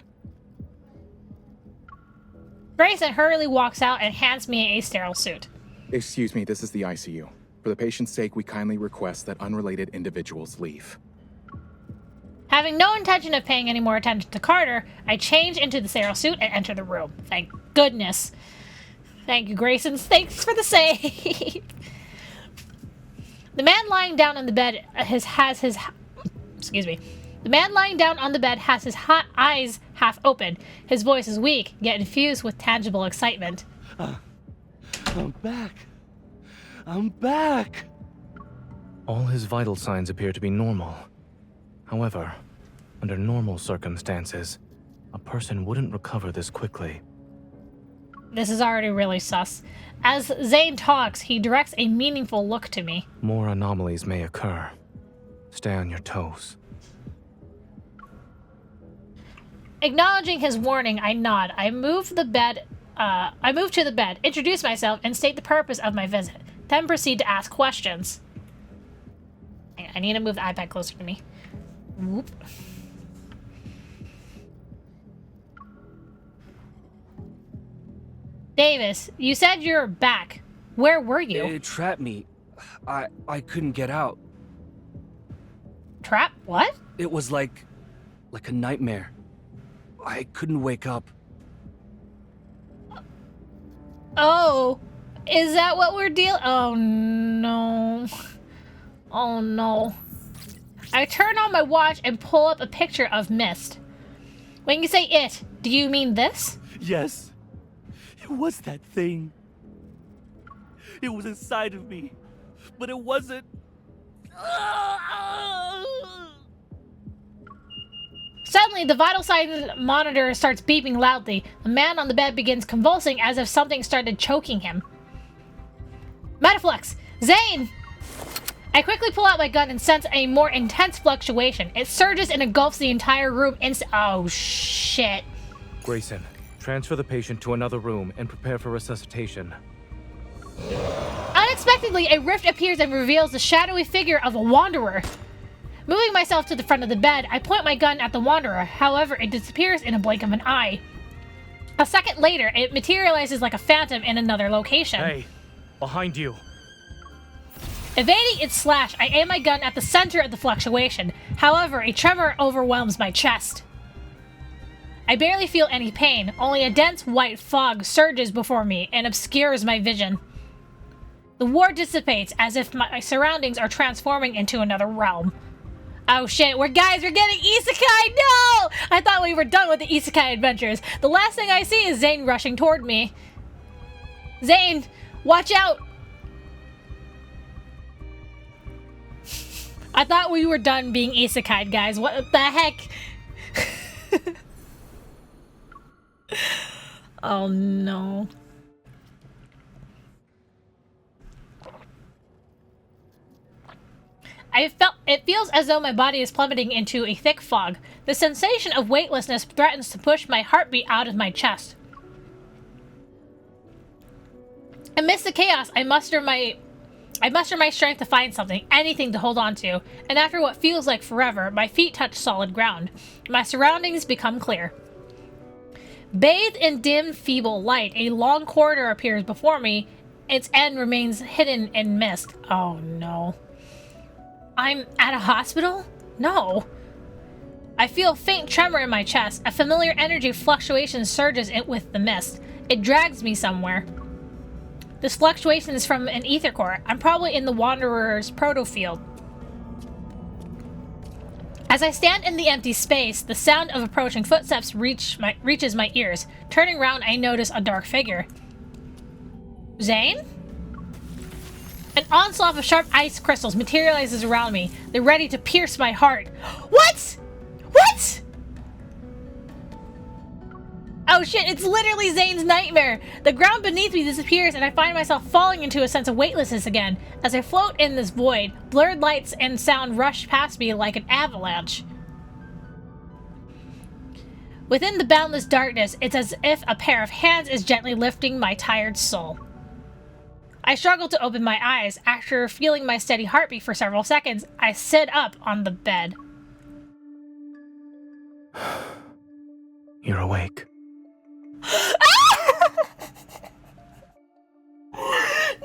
Grayson hurriedly walks out and hands me a sterile suit. Excuse me, this is the ICU. For the patient's sake, we kindly request that unrelated individuals leave. Having no intention of paying any more attention to Carter, I change into the sterile suit and enter the room. Thank goodness. Thank you, Grayson. Thanks for the save. The man lying down on the bed The man lying down on the bed has his hot eyes half open. His voice is weak, yet infused with tangible excitement. I'm back. I'm back. All his vital signs appear to be normal. However, under normal circumstances, a person wouldn't recover this quickly. This is already really sus. As Zayne talks, he directs a meaningful look to me. More anomalies may occur. Stay on your toes. Acknowledging his warning, I nod. I move to the bed, introduce myself, and state the purpose of my visit. Then proceed to ask questions. I need to move the iPad closer to me. Whoop. Davis, you said you're back. Where were you? It trapped me. I couldn't get out. Trap? What? It was like a nightmare. I couldn't wake up. Oh, is that what we're dealing? Oh no. Oh no. I turn on my watch and pull up a picture of Mist. When you say it, do you mean this? Yes. It was that thing. It was inside of me, but it wasn't. Suddenly, the vital signs monitor starts beeping loudly. The man on the bed begins convulsing as if something started choking him. Metaflux! Zayne! I quickly pull out my gun and sense a more intense fluctuation. It surges and engulfs the entire room Oh, shit. Grayson, transfer the patient to another room and prepare for resuscitation. Unexpectedly, a rift appears and reveals the shadowy figure of a wanderer. Moving myself to the front of the bed, I point my gun at the wanderer. However, it disappears in a blink of an eye. A second later, it materializes like a phantom in another location. Hey, behind you. Evading its slash, I aim my gun at the center of the fluctuation. However, a tremor overwhelms my chest. I barely feel any pain, only a dense white fog surges before me and obscures my vision. The war dissipates as if my surroundings are transforming into another realm. Oh shit, we're getting isekai! No! I thought we were done with the isekai adventures. The last thing I see is Zayne rushing toward me. Zayne, watch out! I thought we were done being isekai, guys. What the heck? Oh no. It feels as though my body is plummeting into a thick fog. The sensation of weightlessness threatens to push my heartbeat out of my chest. Amidst the chaos, I muster my strength to find something, anything to hold on to, and after what feels like forever, my feet touch solid ground. My surroundings become clear. Bathed in dim, feeble light, a long corridor appears before me. Its end remains hidden in mist. Oh no. I'm at a hospital? No. I feel a faint tremor in my chest. A familiar energy fluctuation surges with the mist. It drags me somewhere. This fluctuation is from an ether core. I'm probably in the Wanderer's proto-field. As I stand in the empty space, the sound of approaching footsteps reaches my ears. Turning around, I notice a dark figure. Zayne? An onslaught of sharp ice crystals materializes around me. They're ready to pierce my heart. What? What? Oh shit, it's literally Zayne's nightmare. The ground beneath me disappears and I find myself falling into a sense of weightlessness again. As I float in this void, blurred lights and sound rush past me like an avalanche. Within the boundless darkness, it's as if a pair of hands is gently lifting my tired soul. I struggle to open my eyes. After feeling my steady heartbeat for several seconds, I sit up on the bed. You're awake.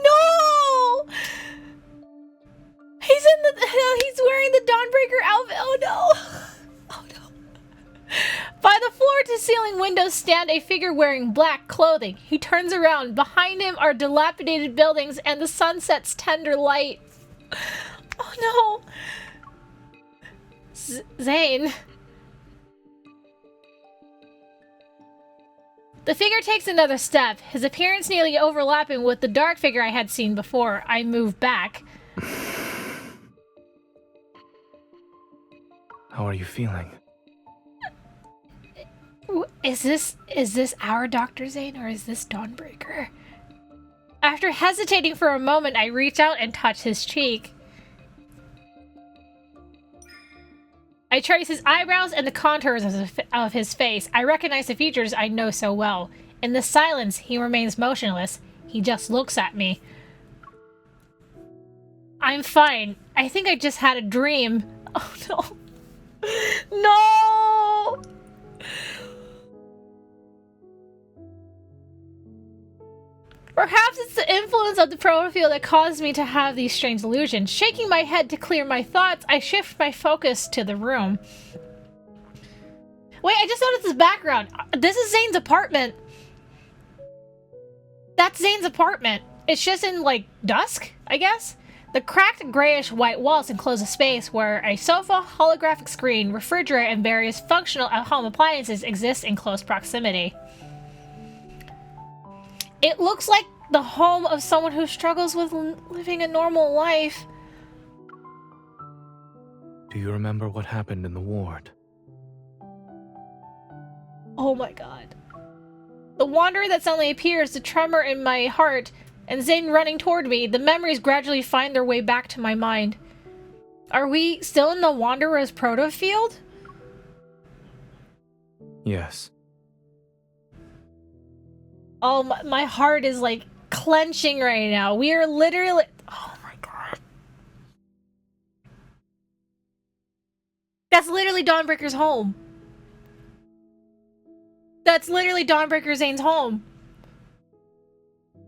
No! He's wearing the Dawnbreaker outfit. Oh no! Oh no. By the floor-to-ceiling windows stand a figure wearing black clothing. He turns around. Behind him are dilapidated buildings and the sunset's tender light. Oh no! Zayne. The figure takes another step, his appearance nearly overlapping with the dark figure I had seen before. I move back. How are you feeling? Is this our Dr. Zayne or is this Dawnbreaker? After hesitating for a moment, I reach out and touch his cheek. I trace his eyebrows and the contours of his face. I recognize the features I know so well. In the silence, he remains motionless. He just looks at me. I'm fine. I think I just had a dream. Oh no. No! Perhaps it's the influence of the proto-field that caused me to have these strange illusions. Shaking my head to clear my thoughts, I shift my focus to the room. Wait, I just noticed this background. This is Zayne's apartment. That's Zayne's apartment. It's just in, like, dusk, I guess? The cracked grayish-white walls enclose a space where a sofa, holographic screen, refrigerator, and various functional home appliances exist in close proximity. It looks like the home of someone who struggles with living a normal life. Do you remember what happened in the ward? Oh my god. The wanderer that suddenly appears, the tremor in my heart, and Zayne running toward me, the memories gradually find their way back to my mind. Are we still in the Wanderer's proto-field? Yes. Oh, my heart is like clenching right now. We are literally... Oh my god. That's literally Dawnbreaker's home. That's literally Dawnbreaker Zayne's home.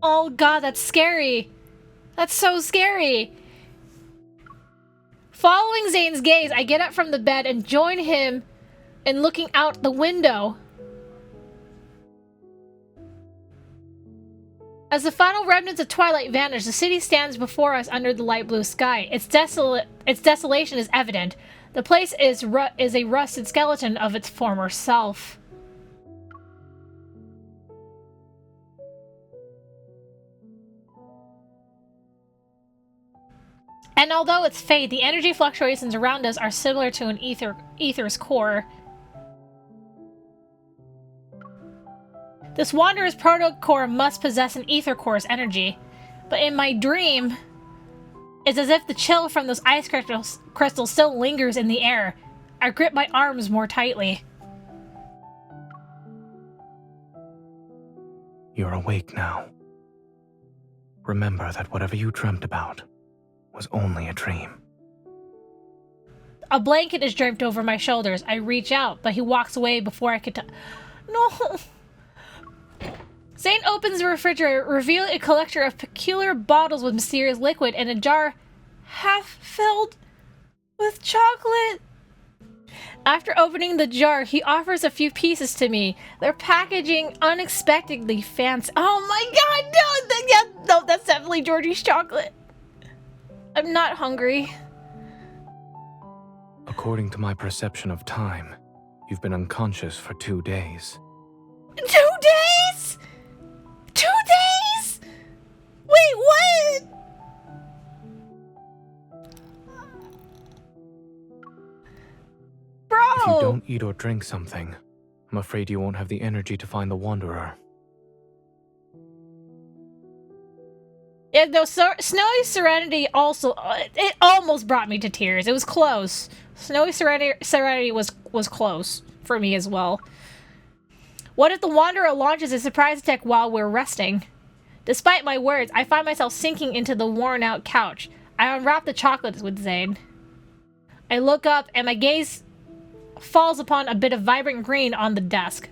Oh god, that's scary. That's so scary. Following Zayne's gaze, I get up from the bed and join him in looking out the window. As the final remnants of twilight vanish, the city stands before us under the light blue sky. Its desolation is evident. The place is a rusted skeleton of its former self. And although it's fade, the energy fluctuations around us are similar to an ether's core. This Wanderer's proto-core must possess an ether core's energy. But in my dream, It's as if the chill from those ice crystals still lingers in the air. I grip my arms more tightly. You're awake now. Remember that whatever you dreamt about was only a dream. A blanket is draped over my shoulders. I reach out, but he walks away before I could No! Zayne opens the refrigerator, revealing a collection of peculiar bottles with mysterious liquid and a jar half filled with chocolate. After opening the jar, he offers a few pieces to me. Their packaging unexpectedly fancy. Oh my god, no, that's definitely Georgie's chocolate. I'm not hungry. According to my perception of time, you've been unconscious for 2 days. 2 days? 2 days? Wait, what? Bro! If you don't eat or drink something, I'm afraid you won't have the energy to find the Wanderer. Yeah, though Snowy Serenity also, it almost brought me to tears. It was close. Snowy Serenity was close for me as well. What if the Wanderer launches a surprise attack while we're resting? Despite my words, I find myself sinking into the worn-out couch. I unwrap the chocolates with Zayne. I look up and my gaze falls upon a bit of vibrant green on the desk.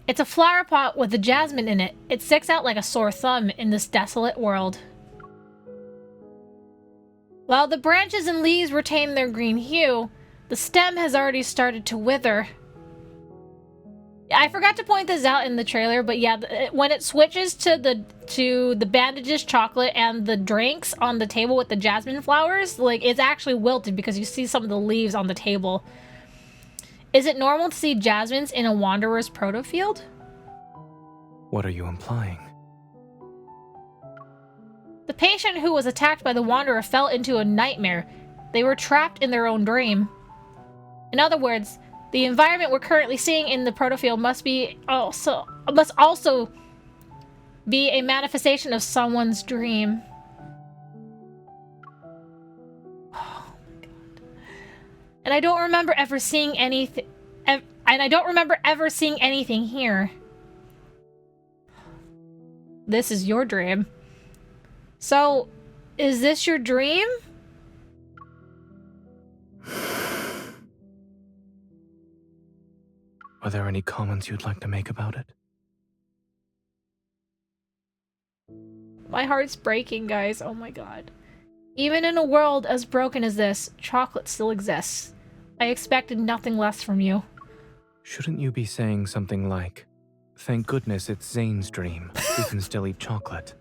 It's a flower pot with a jasmine in it. It sticks out like a sore thumb in this desolate world. While the branches and leaves retain their green hue, the stem has already started to wither. I forgot to point this out in the trailer, but yeah, when it switches to the bandages, chocolate, and the drinks on the table with the jasmine flowers, like, it's actually wilted because you see some of the leaves on the table. Is it normal to see jasmines in a Wanderer's protofield? What are you implying? The patient who was attacked by the Wanderer fell into a nightmare. They were trapped in their own dream. In other words, the environment we're currently seeing in the protofield must also be a manifestation of someone's dream. Oh my god. And I don't remember ever seeing anything. And I don't remember ever seeing anything here. This is your dream. So, is this your dream? Are there any comments you'd like to make about it? My heart's breaking, guys. Oh my god. Even in a world as broken as this, chocolate still exists. I expected nothing less from you. Shouldn't you be saying something like, "Thank goodness it's Zayne's dream. We can still eat chocolate."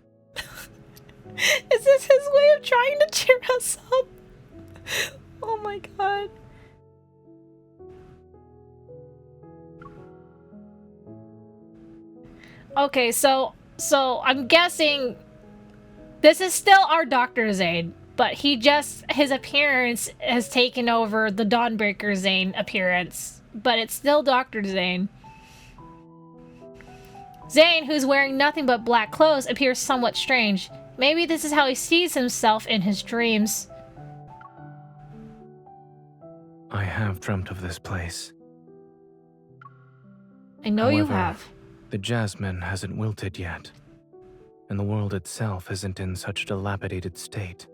Is this his way of trying to cheer us up? Oh my god. Okay, so I'm guessing this is still our Dr. Zayne, but his appearance has taken over the Dawnbreaker Zayne appearance, but it's still Dr. Zayne. Zayne, who's wearing nothing but black clothes, appears somewhat strange. Maybe this is how he sees himself in his dreams. I have dreamt of this place. I know you However, have. The jasmine hasn't wilted yet, and the world itself isn't in such a dilapidated state.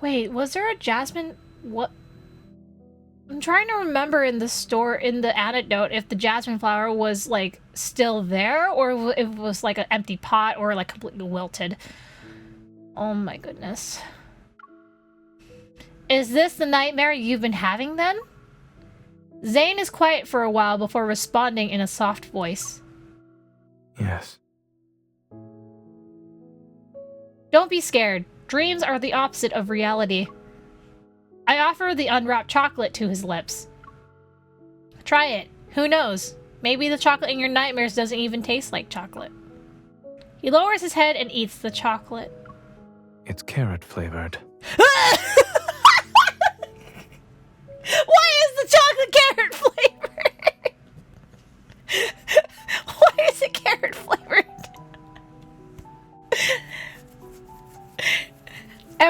Wait, was there a jasmine? What? I'm trying to remember in the anecdote, if the jasmine flower was, like, still there, or if it was, like, an empty pot, or, like, completely wilted. Oh my goodness. Is this the nightmare you've been having, then? Zayne is quiet for a while before responding in a soft voice. Yes. Don't be scared. Dreams are the opposite of reality. I offer the unwrapped chocolate to his lips. Try it. Who knows? Maybe the chocolate in your nightmares doesn't even taste like chocolate. He lowers his head and eats the chocolate. It's carrot flavored. Why is the chocolate carrot flavored? Why is it carrot flavored?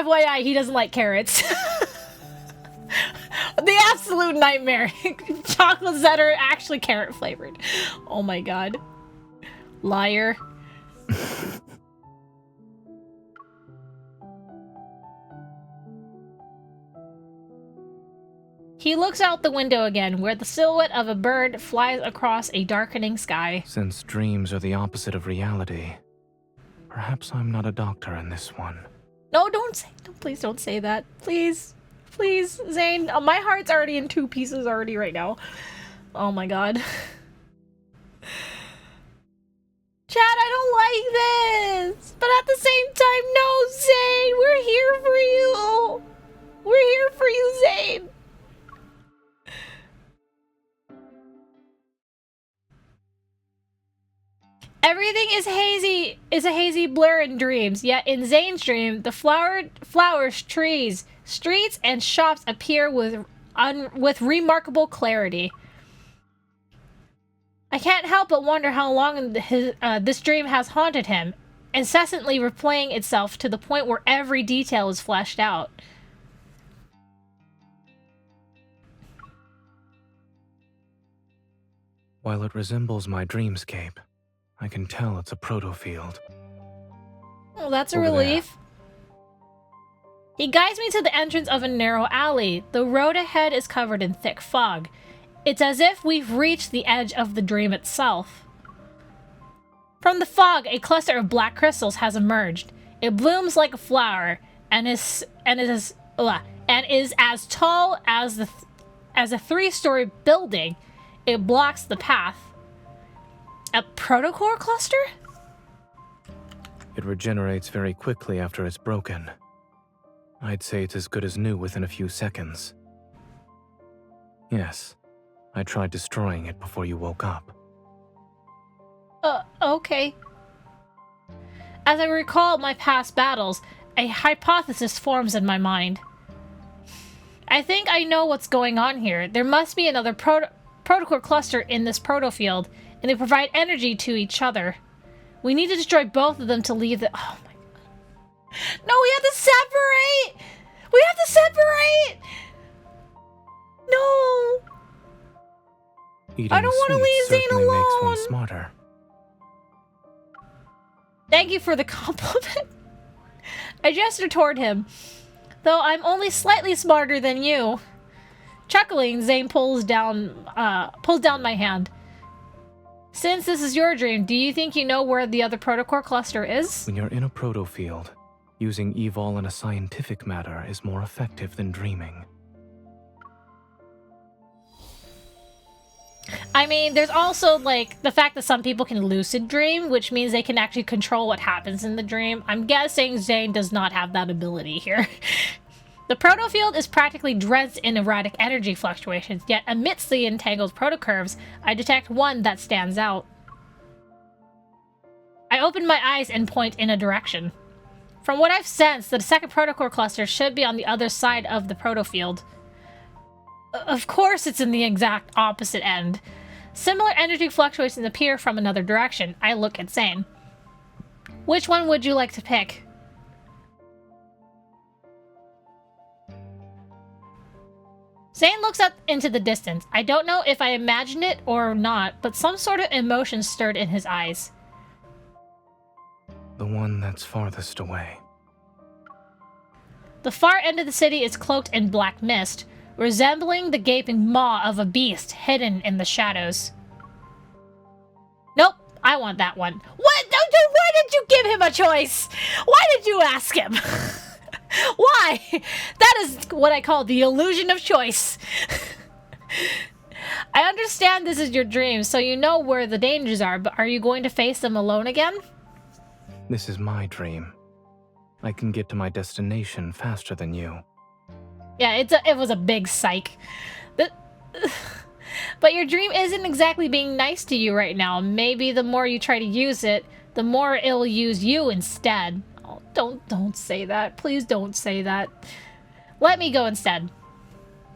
FYI, he doesn't like carrots. The absolute nightmare. Chocolates that are actually carrot flavored. Oh my god. Liar. He looks out the window again, where the silhouette of a bird flies across a darkening sky. Since dreams are the opposite of reality, perhaps I'm not a doctor in this one. No, don't say, no, please don't say that. Please. Please, Zayne. My heart's already in 2 pieces already right now. Oh my god. Chad, I don't like this. But at the same time, no, Zayne. We're here for you. We're here for you, Zayne. Everything is a hazy blur in dreams, yet in Zayne's dream, the flowers, trees, streets, and shops appear with remarkable clarity. I can't help but wonder how long this dream has haunted him, incessantly replaying itself to the point where every detail is fleshed out. While it resembles my dreamscape, I can tell it's a proto-field. Oh, that's a Over relief. there. He guides me to the entrance of a narrow alley. The road ahead is covered in thick fog. It's as if we've reached the edge of the dream itself. From the fog, a cluster of black crystals has emerged. It blooms like a flower and is as tall as a 3-story building. It blocks the path. A protocore cluster? It regenerates very quickly after it's broken. I'd say it's as good as new within a few seconds. Yes, I tried destroying it before you woke up. Okay. As I recall my past battles, a hypothesis forms in my mind. I think I know what's going on here. There must be another protocore cluster in this proto-field, and they provide energy to each other. We need to destroy both of them to leave the... Oh my god. No, we have to separate! We have to separate! No! Eating I don't want to leave Zayne certainly alone! makes one smarter. Thank you for the compliment. I gesture toward him. Though I'm only slightly smarter than you. Chuckling, Zayne pulls down my hand. Since this is your dream, do you think you know where the other protocore cluster is? When you're in a proto-field, using evol in a scientific matter is more effective than dreaming. I mean, there's also, like, the fact that some people can lucid dream, which means they can actually control what happens in the dream. I'm guessing Zayne does not have that ability here. The proto-field is practically drenched in erratic energy fluctuations, yet amidst the entangled protocurves, I detect one that stands out. I open my eyes and point in a direction. From what I've sensed, the second protocore cluster should be on the other side of the proto-field. Of course it's in the exact opposite end. Similar energy fluctuations appear from another direction. I look at Zayne. Which one would you like to pick? Zayne looks up into the distance. I don't know if I imagined it or not, but some sort of emotion stirred in his eyes. The one that's farthest away. The far end of the city is cloaked in black mist, resembling the gaping maw of a beast hidden in the shadows. Nope, I want that one. What? Why did you give him a choice? Why did you ask him? Why? That is what I call the illusion of choice. I understand this is your dream, so you know where the dangers are, but are you going to face them alone again? This is my dream. I can get to my destination faster than you. Yeah, it was a big psych. But your dream isn't exactly being nice to you right now. Maybe the more you try to use it, the more it'll use you instead. Oh, don't say that. Please don't say that. Let me go instead.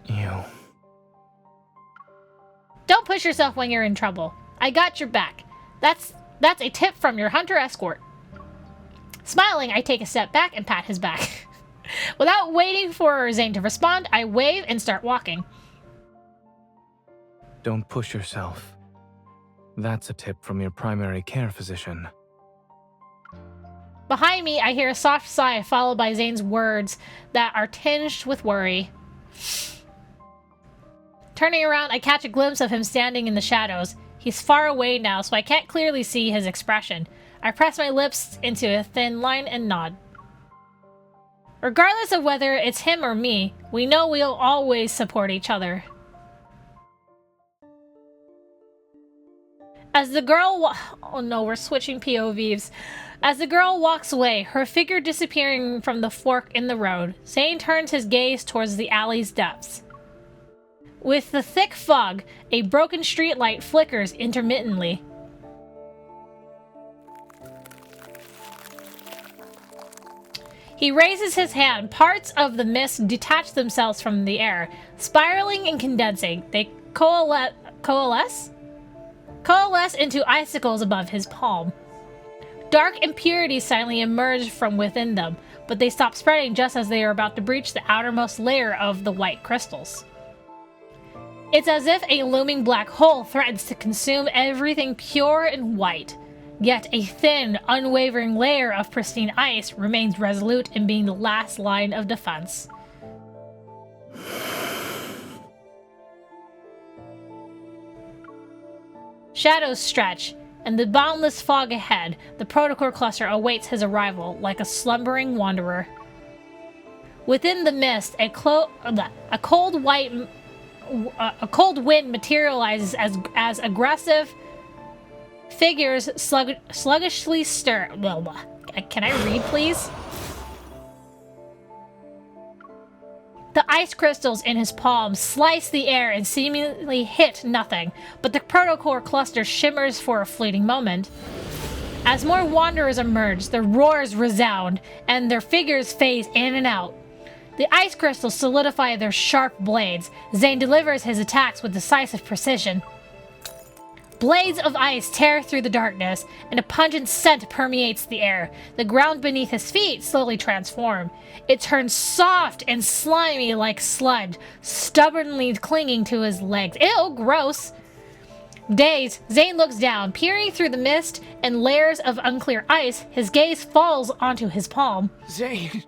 You. Don't push yourself when you're in trouble. I got your back. That's a tip from your hunter escort. Smiling, I take a step back and pat his back. Without waiting for Zayne to respond, I wave and start walking. Don't push yourself. That's a tip from your primary care physician. Behind me, I hear a soft sigh followed by Zayne's words that are tinged with worry. Turning around, I catch a glimpse of him standing in the shadows. He's far away now, so I can't clearly see his expression. I press my lips into a thin line and nod. Regardless of whether it's him or me, we know we'll always support each other. As the girl oh no, we're switching POVs. As the girl walks away, her figure disappearing from the fork in the road, Zayne turns his gaze towards the alley's depths. With the thick fog, a broken streetlight flickers intermittently. He raises his hand. Parts of the mist detach themselves from the air, spiraling and condensing. They coalesce into icicles above his palm. Dark impurities silently emerge from within them, but they stop spreading just as they are about to breach the outermost layer of the white crystals. It's as if a looming black hole threatens to consume everything pure and white. Yet a thin, unwavering layer of pristine ice remains resolute in being the last line of defense. Shadows stretch, and the boundless fog ahead, the Protocore cluster awaits his arrival like a slumbering wanderer. Within the mist, a cold wind materializes as aggressive figures sluggishly stir. Can I read, please? The ice crystals in his palm slice the air and seemingly hit nothing, but the Protocore cluster shimmers for a fleeting moment. As more wanderers emerge, their roars resound, and their figures phase in and out. The ice crystals solidify their sharp blades. Zayne delivers his attacks with decisive precision. Blades of ice tear through the darkness, and a pungent scent permeates the air. The ground beneath his feet slowly transforms. It turns soft and slimy like sludge, stubbornly clinging to his legs. Ew, gross! Dazed, Zayne looks down. Peering through the mist and layers of unclear ice, his gaze falls onto his palm. Zayne!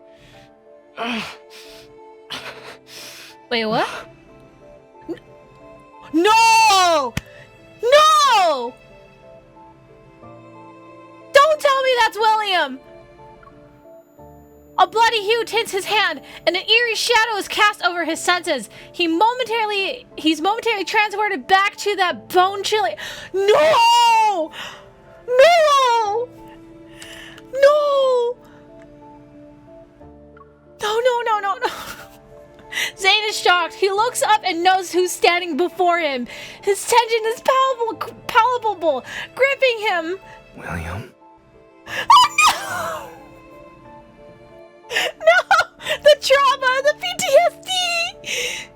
Wait, what? No! No! Don't tell me that's William! A bloody hue tints his hand, and an eerie shadow is cast over his senses. He's momentarily transported back to that bone-chilling... No! No! No! No. Zayne is shocked. He looks up and knows who's standing before him. His tension is palpable, gripping him. William? Oh no! No! The trauma, the PTSD!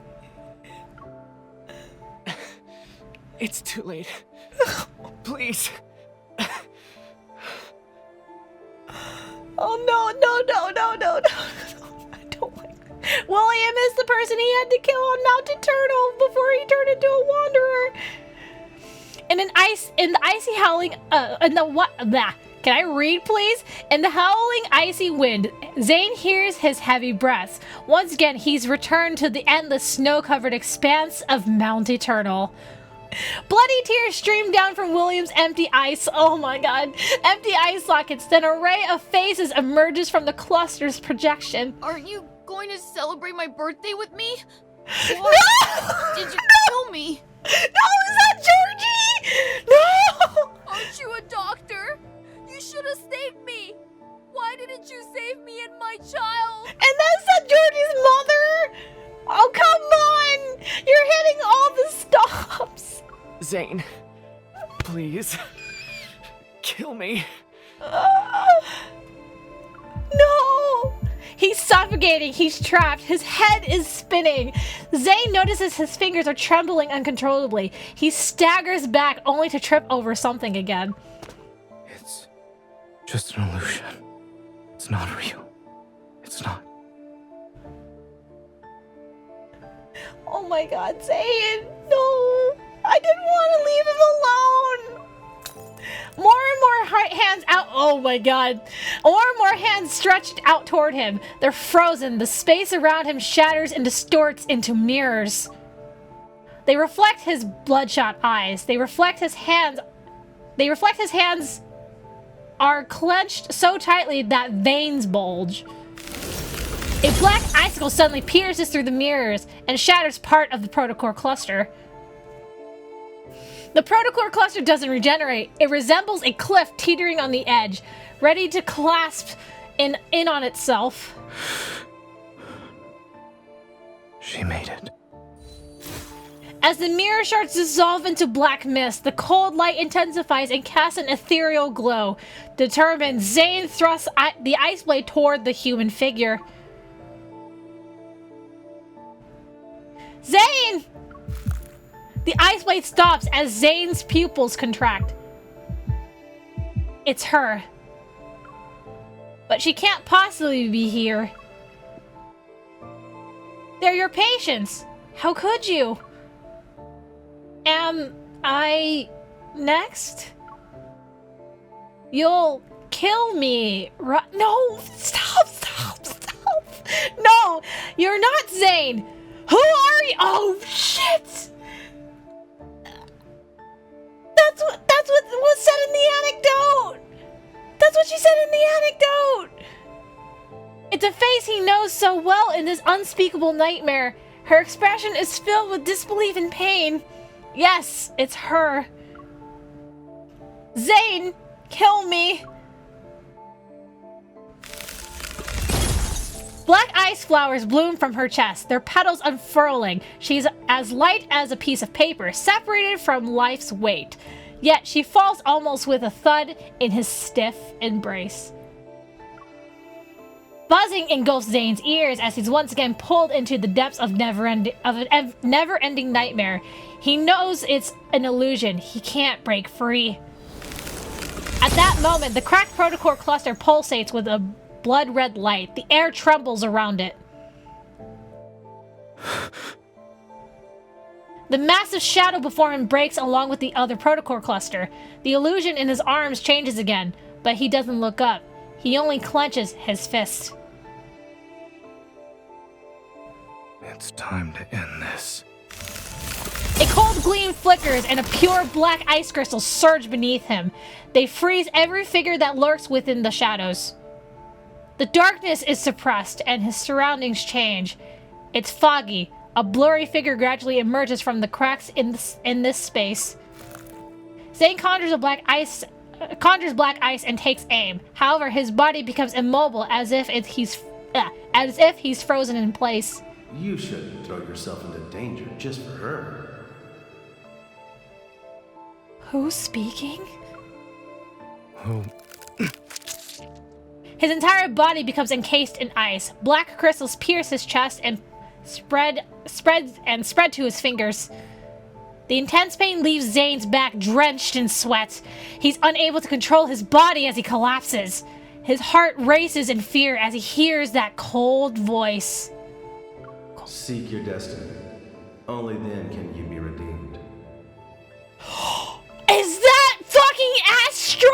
It's too late. Please. Oh no. I don't like it. William is the person he had to kill on Mountain Turtle before he turned into a wanderer. In the icy howling, can I read, please? In the howling, icy wind, Zayne hears his heavy breaths. Once again, he's returned to the endless snow-covered expanse of Mount Eternal. Bloody tears stream down from William's empty ice. Oh my god. Empty eye sockets. Then an array of faces emerges from the cluster's projection. Aren't you going to celebrate my birthday with me? No! Did you kill me? No, is that Georgie? No! Aren't you a doctor? You should have saved me. Why didn't you save me and my child? And that's not Georgie's mother? Oh, come on! You're hitting all the stops. Zayne, please. Kill me. No! He's suffocating. He's trapped. His head is spinning. Zayne notices his fingers are trembling uncontrollably. He staggers back only to trip over something again. It's just an illusion. It's not real. It's not. my god, Zayne! No! I didn't want to leave him alone! More and more hands out. Oh my god. More and more hands stretched out toward him. They're frozen. The space around him shatters and distorts into mirrors. They reflect his bloodshot eyes. They reflect his hands. His hands are clenched so tightly that veins bulge. A black icicle suddenly pierces through the mirrors and shatters part of the protocore cluster. The protocore cluster doesn't regenerate. It resembles a cliff teetering on the edge, ready to clasp in on itself. She made it. As the mirror shards dissolve into black mist, the cold light intensifies and casts an ethereal glow. Determined, Zayne thrusts the ice blade toward the human figure. Zayne! The ice blade stops as Zayne's pupils contract. It's her. But she can't possibly be here. They're your patients. How could you? Am I next? You'll kill me, right? No, stop. No, you're not Zayne. Who are you? Oh, shit. That's what was said in the anecdote. That's what she said in the anecdote. It's a face he knows so well in this unspeakable nightmare. Her expression is filled with disbelief and pain. Yes, it's her. Zayne, kill me. Black ice flowers bloom from her chest, their petals unfurling. She's as light as a piece of paper, separated from life's weight. Yet she falls almost with a thud in his stiff embrace. Buzzing engulfs Zayne's ears as he's once again pulled into the depths of a never-ending nightmare. He knows it's an illusion. He can't break free. At that moment, the cracked protocore cluster pulsates with a blood-red light. The air trembles around it. The massive shadow before him breaks along with the other protocore cluster. The illusion in his arms changes again, but he doesn't look up. He only clenches his fist. It's time to end this. A cold gleam flickers and a pure black ice crystal surge beneath him. They freeze every figure that lurks within the shadows. The darkness is suppressed and his surroundings change. It's foggy. A blurry figure gradually emerges from the cracks in this space. Zayne conjures black ice and takes aim. However, his body becomes immobile as if he's frozen in place. You shouldn't throw yourself into danger just for her. Who's speaking? Who? His entire body becomes encased in ice. Black crystals pierce his chest and spread to his fingers. The intense pain leaves Zayne's back drenched in sweat. He's unable to control his body as he collapses. His heart races in fear as he hears that cold voice. Seek your destiny. Only then can you be redeemed. Is that fucking Astra?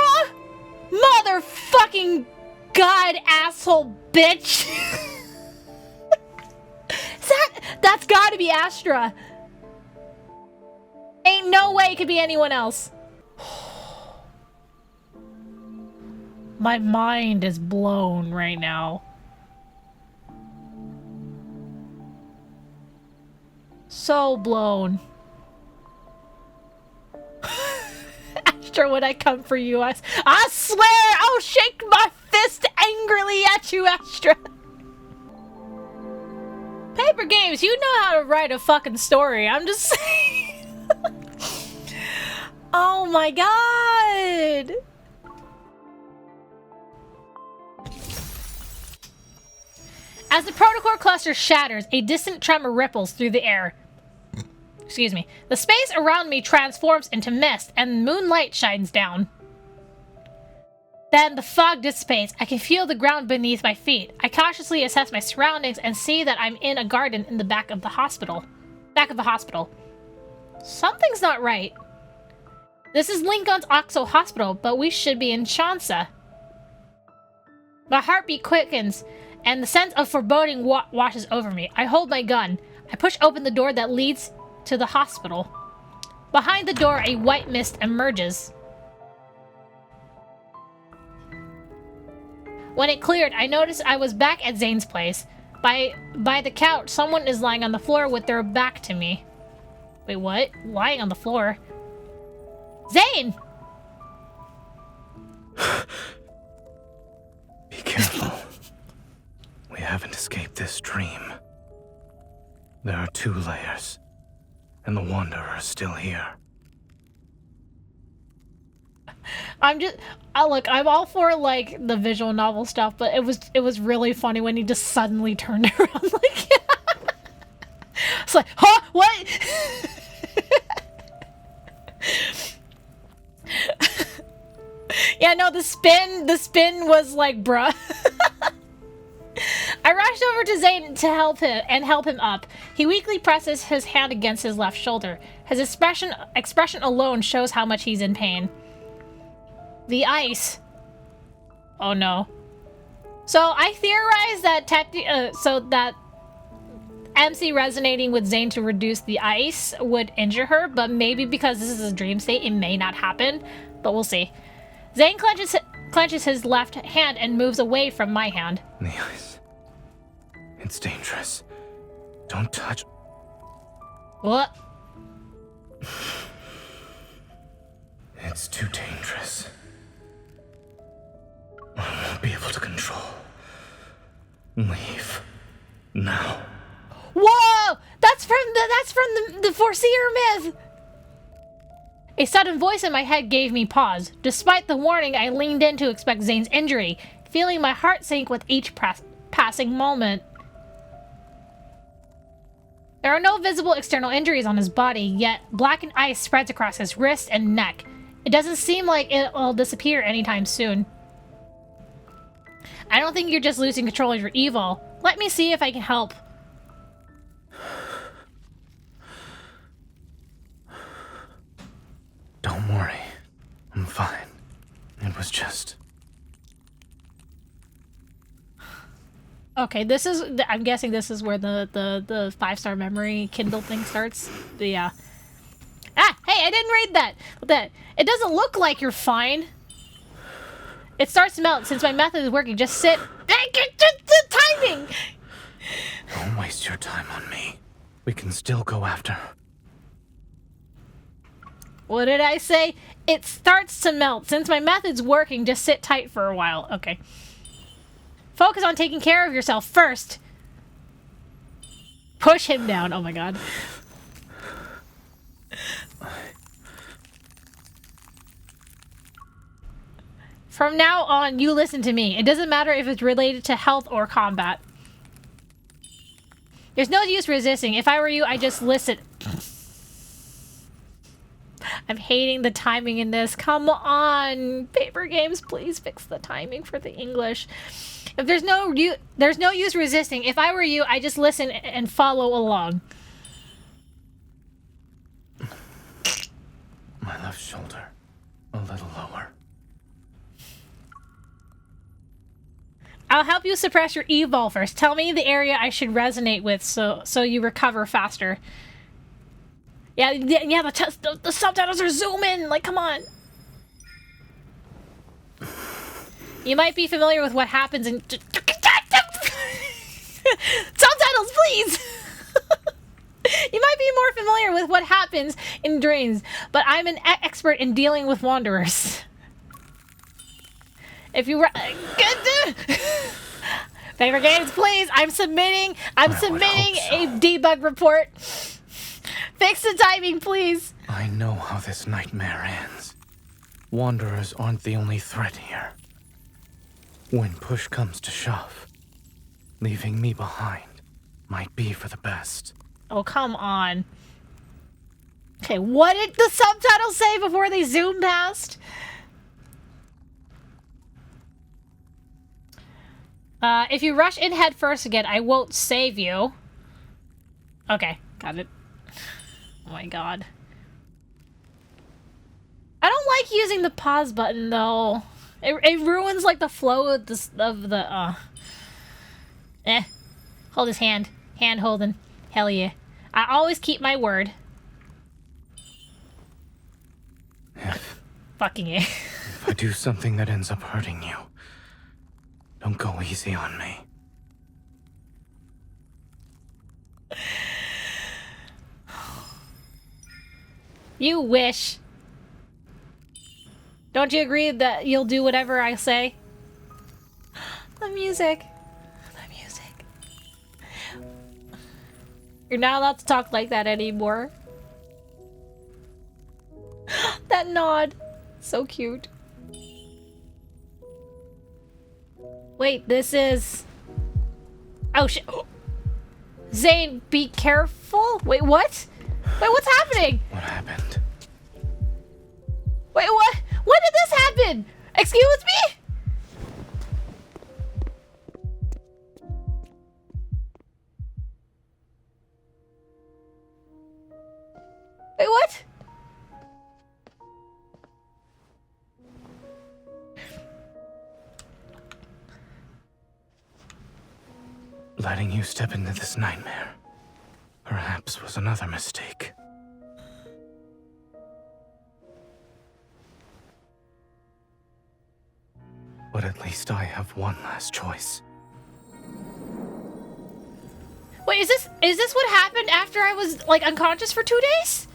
Motherfucking god asshole bitch. That's gotta be Astra. Ain't no way it could be anyone else. My mind is blown right now. So blown. Astra, when I come for you, I swear I'll shake my fist angrily at you, Astra. Paper Games, you know how to write a fucking story. I'm just saying. Oh my god. As the protocore cluster shatters, a distant tremor ripples through the air. Excuse me. The space around me transforms into mist, and moonlight shines down. Then the fog dissipates. I can feel the ground beneath my feet. I cautiously assess my surroundings and see that I'm in a garden in the back of the hospital. Back of a hospital. Something's not right. This is Lincoln's Oxo Hospital, but we should be in Shansa. My heartbeat quickens, and the sense of foreboding washes over me. I hold my gun. I push open the door that leads to the hospital. Behind the door, a white mist emerges. When it cleared, I noticed I was back at Zayne's place. By the couch, someone is lying on the floor with their back to me. Wait, what? Lying on the floor? Zayne! Be careful. We haven't escaped this dream. There are 2 layers, and the Wanderer is still here. Look, I'm all for, like, the visual novel stuff, but it was really funny when he just suddenly turned around, like, it's like, huh? What? Yeah, no, the spin was like, bruh. I rushed over to Zayne to help him up. He weakly presses his hand against his left shoulder. His expression alone shows how much he's in pain. The ice. Oh no. So I theorize that that MC resonating with Zayne to reduce the ice would injure her, but maybe because this is a dream state, it may not happen. But we'll see. Zayne clenches his left hand and moves away from my hand. The ice. It's dangerous. Don't touch. What? It's too dangerous. I won't be able to control. Leave. Now. Whoa! That's from the Foreseer myth! A sudden voice in my head gave me pause. Despite the warning, I leaned in to expect Zayne's injury, feeling my heart sink with each passing moment. There are no visible external injuries on his body, yet blackened ice spreads across his wrist and neck. It doesn't seem like it'll disappear anytime soon. I don't think you're just losing control of your evil. Let me see if I can help. Don't worry. I'm fine. It was just... Okay, this is... I'm guessing this is where the 5-star memory Kindle thing starts. Yeah. Ah! Hey, I didn't read that! It doesn't look like you're fine. It starts to melt. Since my method is working, just sit... The timing! Don't waste your time on me. We can still go after her. What did I say? It starts to melt. Since my method's working, just sit tight for a while. Okay. Focus on taking care of yourself first. Push him down. Oh my god. From now on, you listen to me. It doesn't matter if it's related to health or combat. There's no use resisting. If I were you, I'd just listen. I'm hating the timing in this. Come on. Paper games, please fix the timing for the English. If there's no use resisting. If I were you, I just listen and follow along. My left shoulder. A little lower. I'll help you suppress your evil first. Tell me the area I should resonate with so you recover faster. Yeah, the subtitles are zooming. Like, come on. You might be familiar with what happens in... Subtitles, please! You might be more familiar with what happens in dreams, but I'm an expert in dealing with wanderers. If you... Favorite games, please! I'm submitting a debug report. Fix the timing, please. I know how this nightmare ends. Wanderers aren't the only threat here. When push comes to shove, leaving me behind might be for the best. Oh, come on. Okay, what did the subtitles say before they zoom past? If you rush in head first again, I won't save you. Okay, got it. Oh my god. I don't like using the pause button though. It ruins like the flow of the Hold his hand. Hand holding. Hell yeah. I always keep my word. Fucking yeah. If I do something that ends up hurting you, don't go easy on me. You wish. Don't you agree that you'll do whatever I say? The music. The music. You're not allowed to talk like that anymore. That nod. So cute. Wait, this is... Oh shit. Zayne, be careful. Wait, what? Wait, what's happening? What happened? Wait, what? When did this happen? Excuse me? Wait, what? Letting you step into this nightmare, perhaps was another mistake. But at least I have one last choice. Wait, is this what happened after I was like unconscious for 2 days?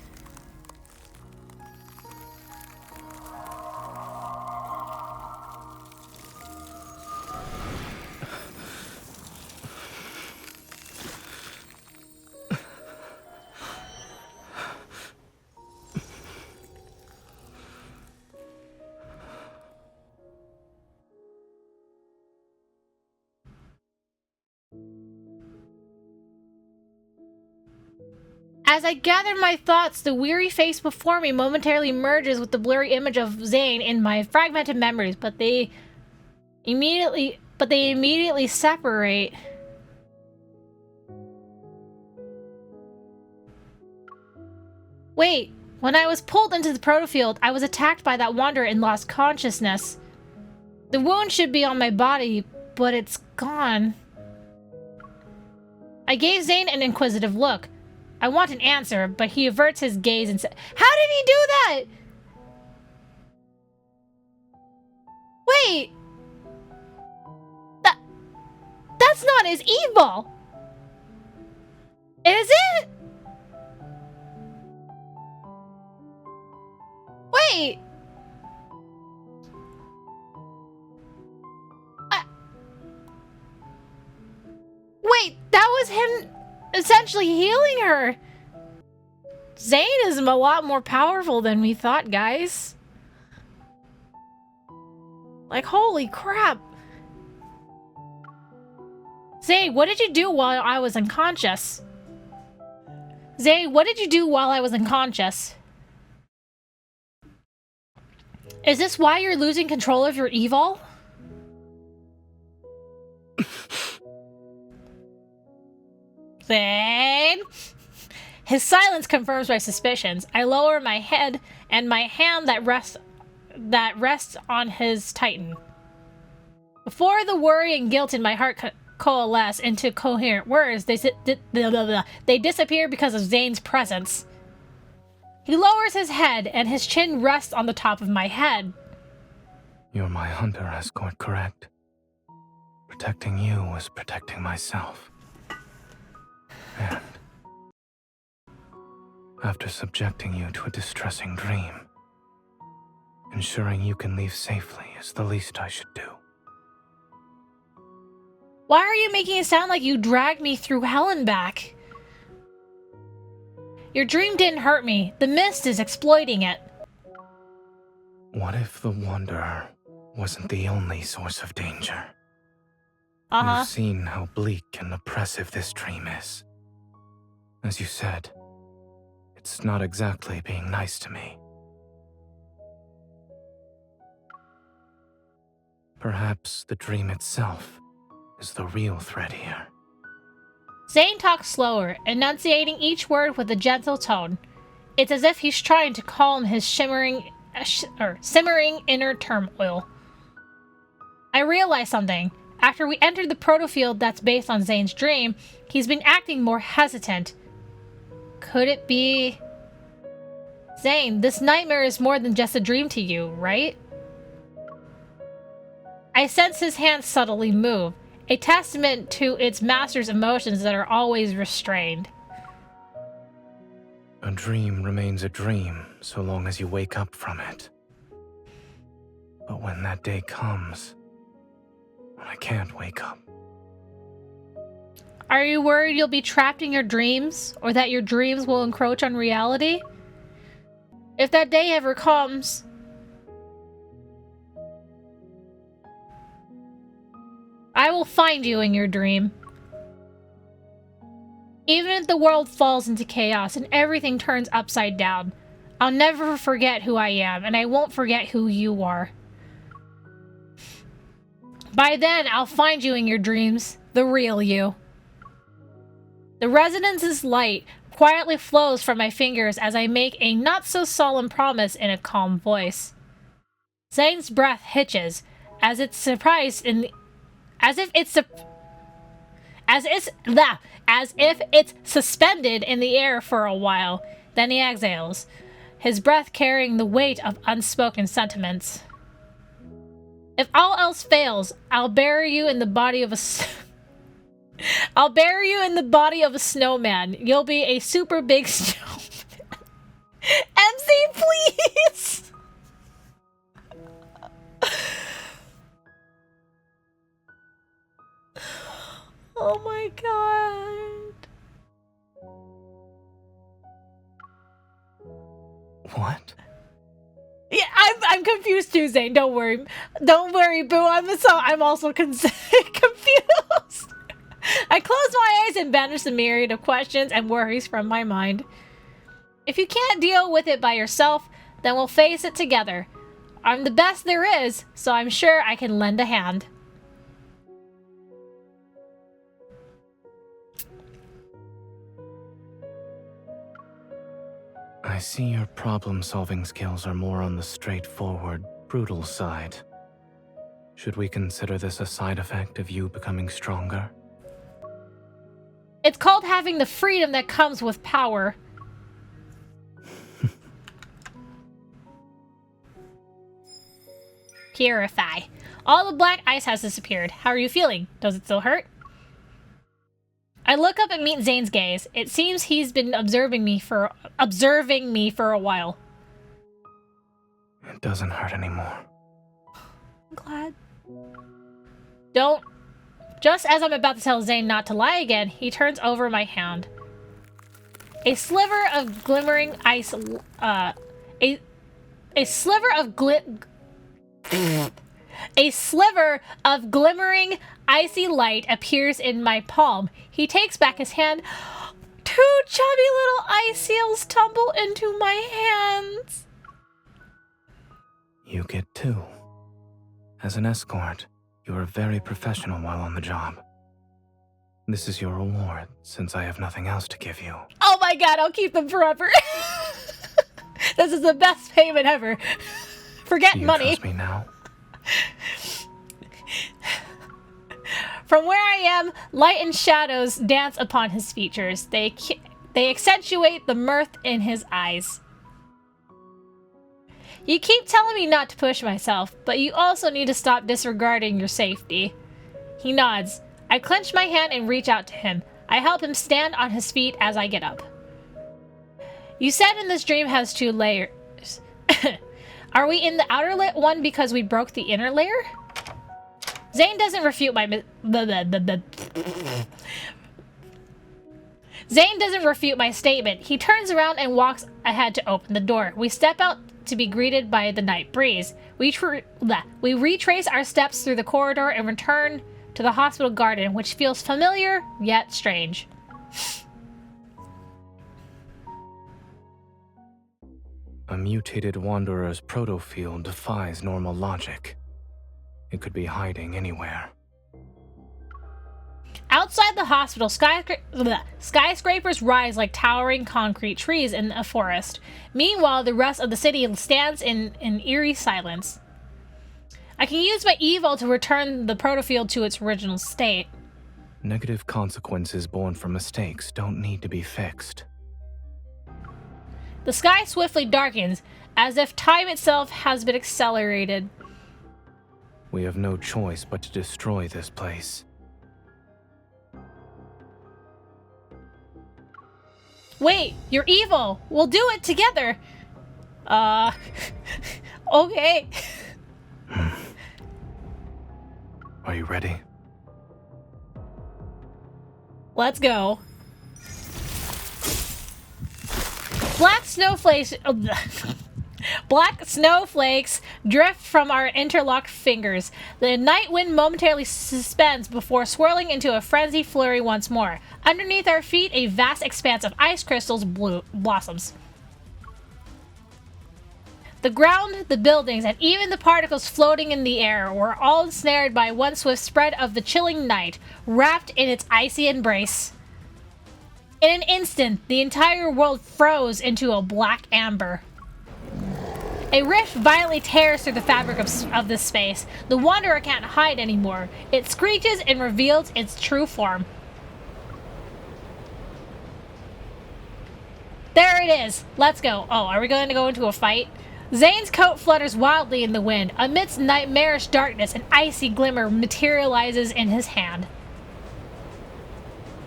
As I gather my thoughts, the weary face before me momentarily merges with the blurry image of Zayne in my fragmented memories, but they immediately separate. Wait, when I was pulled into the protofield, I was attacked by that wanderer and lost consciousness. The wound should be on my body, but it's gone. I gave Zayne an inquisitive look. I want an answer, but he averts his gaze and said, "How did he do that?" Wait! That's not his evil! Is it? Wait! Wait, that was him essentially healing her. Zayne is a lot more powerful than we thought, guys. Like, holy crap. Zayne, what did you do while I was unconscious? Zayne, what did you do while I was unconscious? Is this why you're losing control of your evil? Zayne? His silence confirms my suspicions. I lower my head and my hand that rests on his titan. Before the worry and guilt in my heart coalesce into coherent words, they disappear because of Zayne's presence. He lowers his head and his chin rests on the top of my head. You're my hunter escort, correct? Protecting you was protecting myself. And after subjecting you to a distressing dream, ensuring you can leave safely is the least I should do. Why are you making it sound like you dragged me through hell and back? Your dream didn't hurt me. The mist is exploiting it. What if the Wanderer wasn't the only source of danger? You've seen how bleak and oppressive this dream is. As you said, it's not exactly being nice to me. Perhaps the dream itself is the real threat here. Zayne talks slower, enunciating each word with a gentle tone. It's as if he's trying to calm his simmering inner turmoil. I realized something. After we entered the protofield that's based on Zayne's dream, he's been acting more hesitant. Could it be... Zayne, this nightmare is more than just a dream to you, right? I sense his hand subtly move, a testament to its master's emotions that are always restrained. A dream remains a dream so long as you wake up from it. But when that day comes, when I can't wake up. Are you worried you'll be trapped in your dreams, or that your dreams will encroach on reality? If that day ever comes... I will find you in your dream. Even if the world falls into chaos and everything turns upside down, I'll never forget who I am, and I won't forget who you are. By then, I'll find you in your dreams, the real you. The resonance's light quietly flows from my fingers as I make a not-so-solemn promise in a calm voice. Zayne's breath hitches, as if it's suspended in the air for a while. Then he exhales, his breath carrying the weight of unspoken sentiments. If all else fails, I'll bury you in the body of a snowman. You'll be a super big snowman. MC, please! Oh my god. What? Yeah, I'm confused too, Zayne. Don't worry. Don't worry, boo. I'm also confused. I close my eyes and banish the myriad of questions and worries from my mind. If you can't deal with it by yourself, then we'll face it together. I'm the best there is, so I'm sure I can lend a hand. I see your problem-solving skills are more on the straightforward, brutal side. Should we consider this a side effect of you becoming stronger? It's called having the freedom that comes with power. Purify. All the black ice has disappeared. How are you feeling? Does it still hurt? I look up and meet Zayne's gaze. It seems he's been observing me for a while. It doesn't hurt anymore. I'm glad. Don't. Just as I'm about to tell Zayne not to lie again, he turns over my hand. A sliver of glimmering ice. A sliver of glimmering icy light appears in my palm. He takes back his hand. Two chubby little ice seals tumble into my hands. You get two. As an escort, you are very professional while on the job. This is your reward, since I have nothing else to give you. Oh my god, I'll keep them forever. This is the best payment ever. Forget money. Do you trust me now? From where I am, light and shadows dance upon his features. They accentuate the mirth in his eyes. You keep telling me not to push myself, but you also need to stop disregarding your safety. He nods. I clench my hand and reach out to him. I help him stand on his feet as I get up. You said in this dream has 2 layers. Are we in the outer one because we broke the inner layer? Zayne doesn't refute my Zayne doesn't refute my statement. He turns around and walks ahead to open the door. We step out to be greeted by the night breeze. We retrace our steps through the corridor and return to the hospital garden, which feels familiar yet strange. A mutated wanderer's protofield defies normal logic. It could be hiding anywhere. Outside the hospital, skyscrapers rise like towering concrete trees in a forest. Meanwhile, the rest of the city stands in eerie silence. I can use my Evo to return the protofield to its original state. Negative consequences born from mistakes don't need to be fixed. The sky swiftly darkens, as if time itself has been accelerated. We have no choice but to destroy this place. Wait, you're evil. We'll do it together. Okay. Are you ready? Let's go. Black snowflakes drift from our interlocked fingers. The night wind momentarily suspends before swirling into a frenzied flurry once more. Underneath our feet, a vast expanse of ice crystals blossoms. The ground, the buildings, and even the particles floating in the air were all ensnared by one swift spread of the chilling night, wrapped in its icy embrace. In an instant, the entire world froze into a black amber. A rift violently tears through the fabric of this space. The Wanderer can't hide anymore. It screeches and reveals its true form. There it is. Let's go. Oh, are we going to go into a fight? Zayne's coat flutters wildly in the wind. Amidst nightmarish darkness, an icy glimmer materializes in his hand.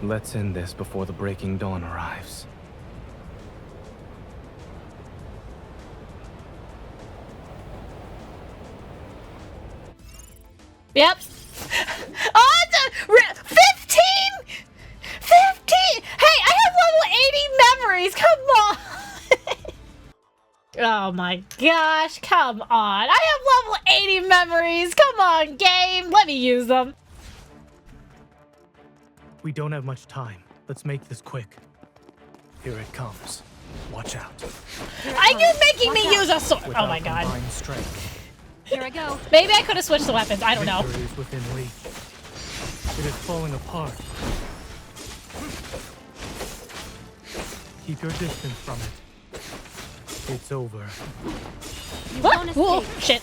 Let's end this before the breaking dawn arrives. Yep. Oh, it's a 15! 15! Hey, I have level 80 memories! Come on! Oh my gosh, come on. I have level 80 memories! Come on, game! Let me use them. We don't have much time. Let's make this quick. Here it comes. Watch out. Are you making me use a sword? Oh my god. Here I go. Maybe I could have switched the weapons. I don't know. Victory is within reach. It is falling apart. Keep your distance from it. It's over. What? Whoa, shit.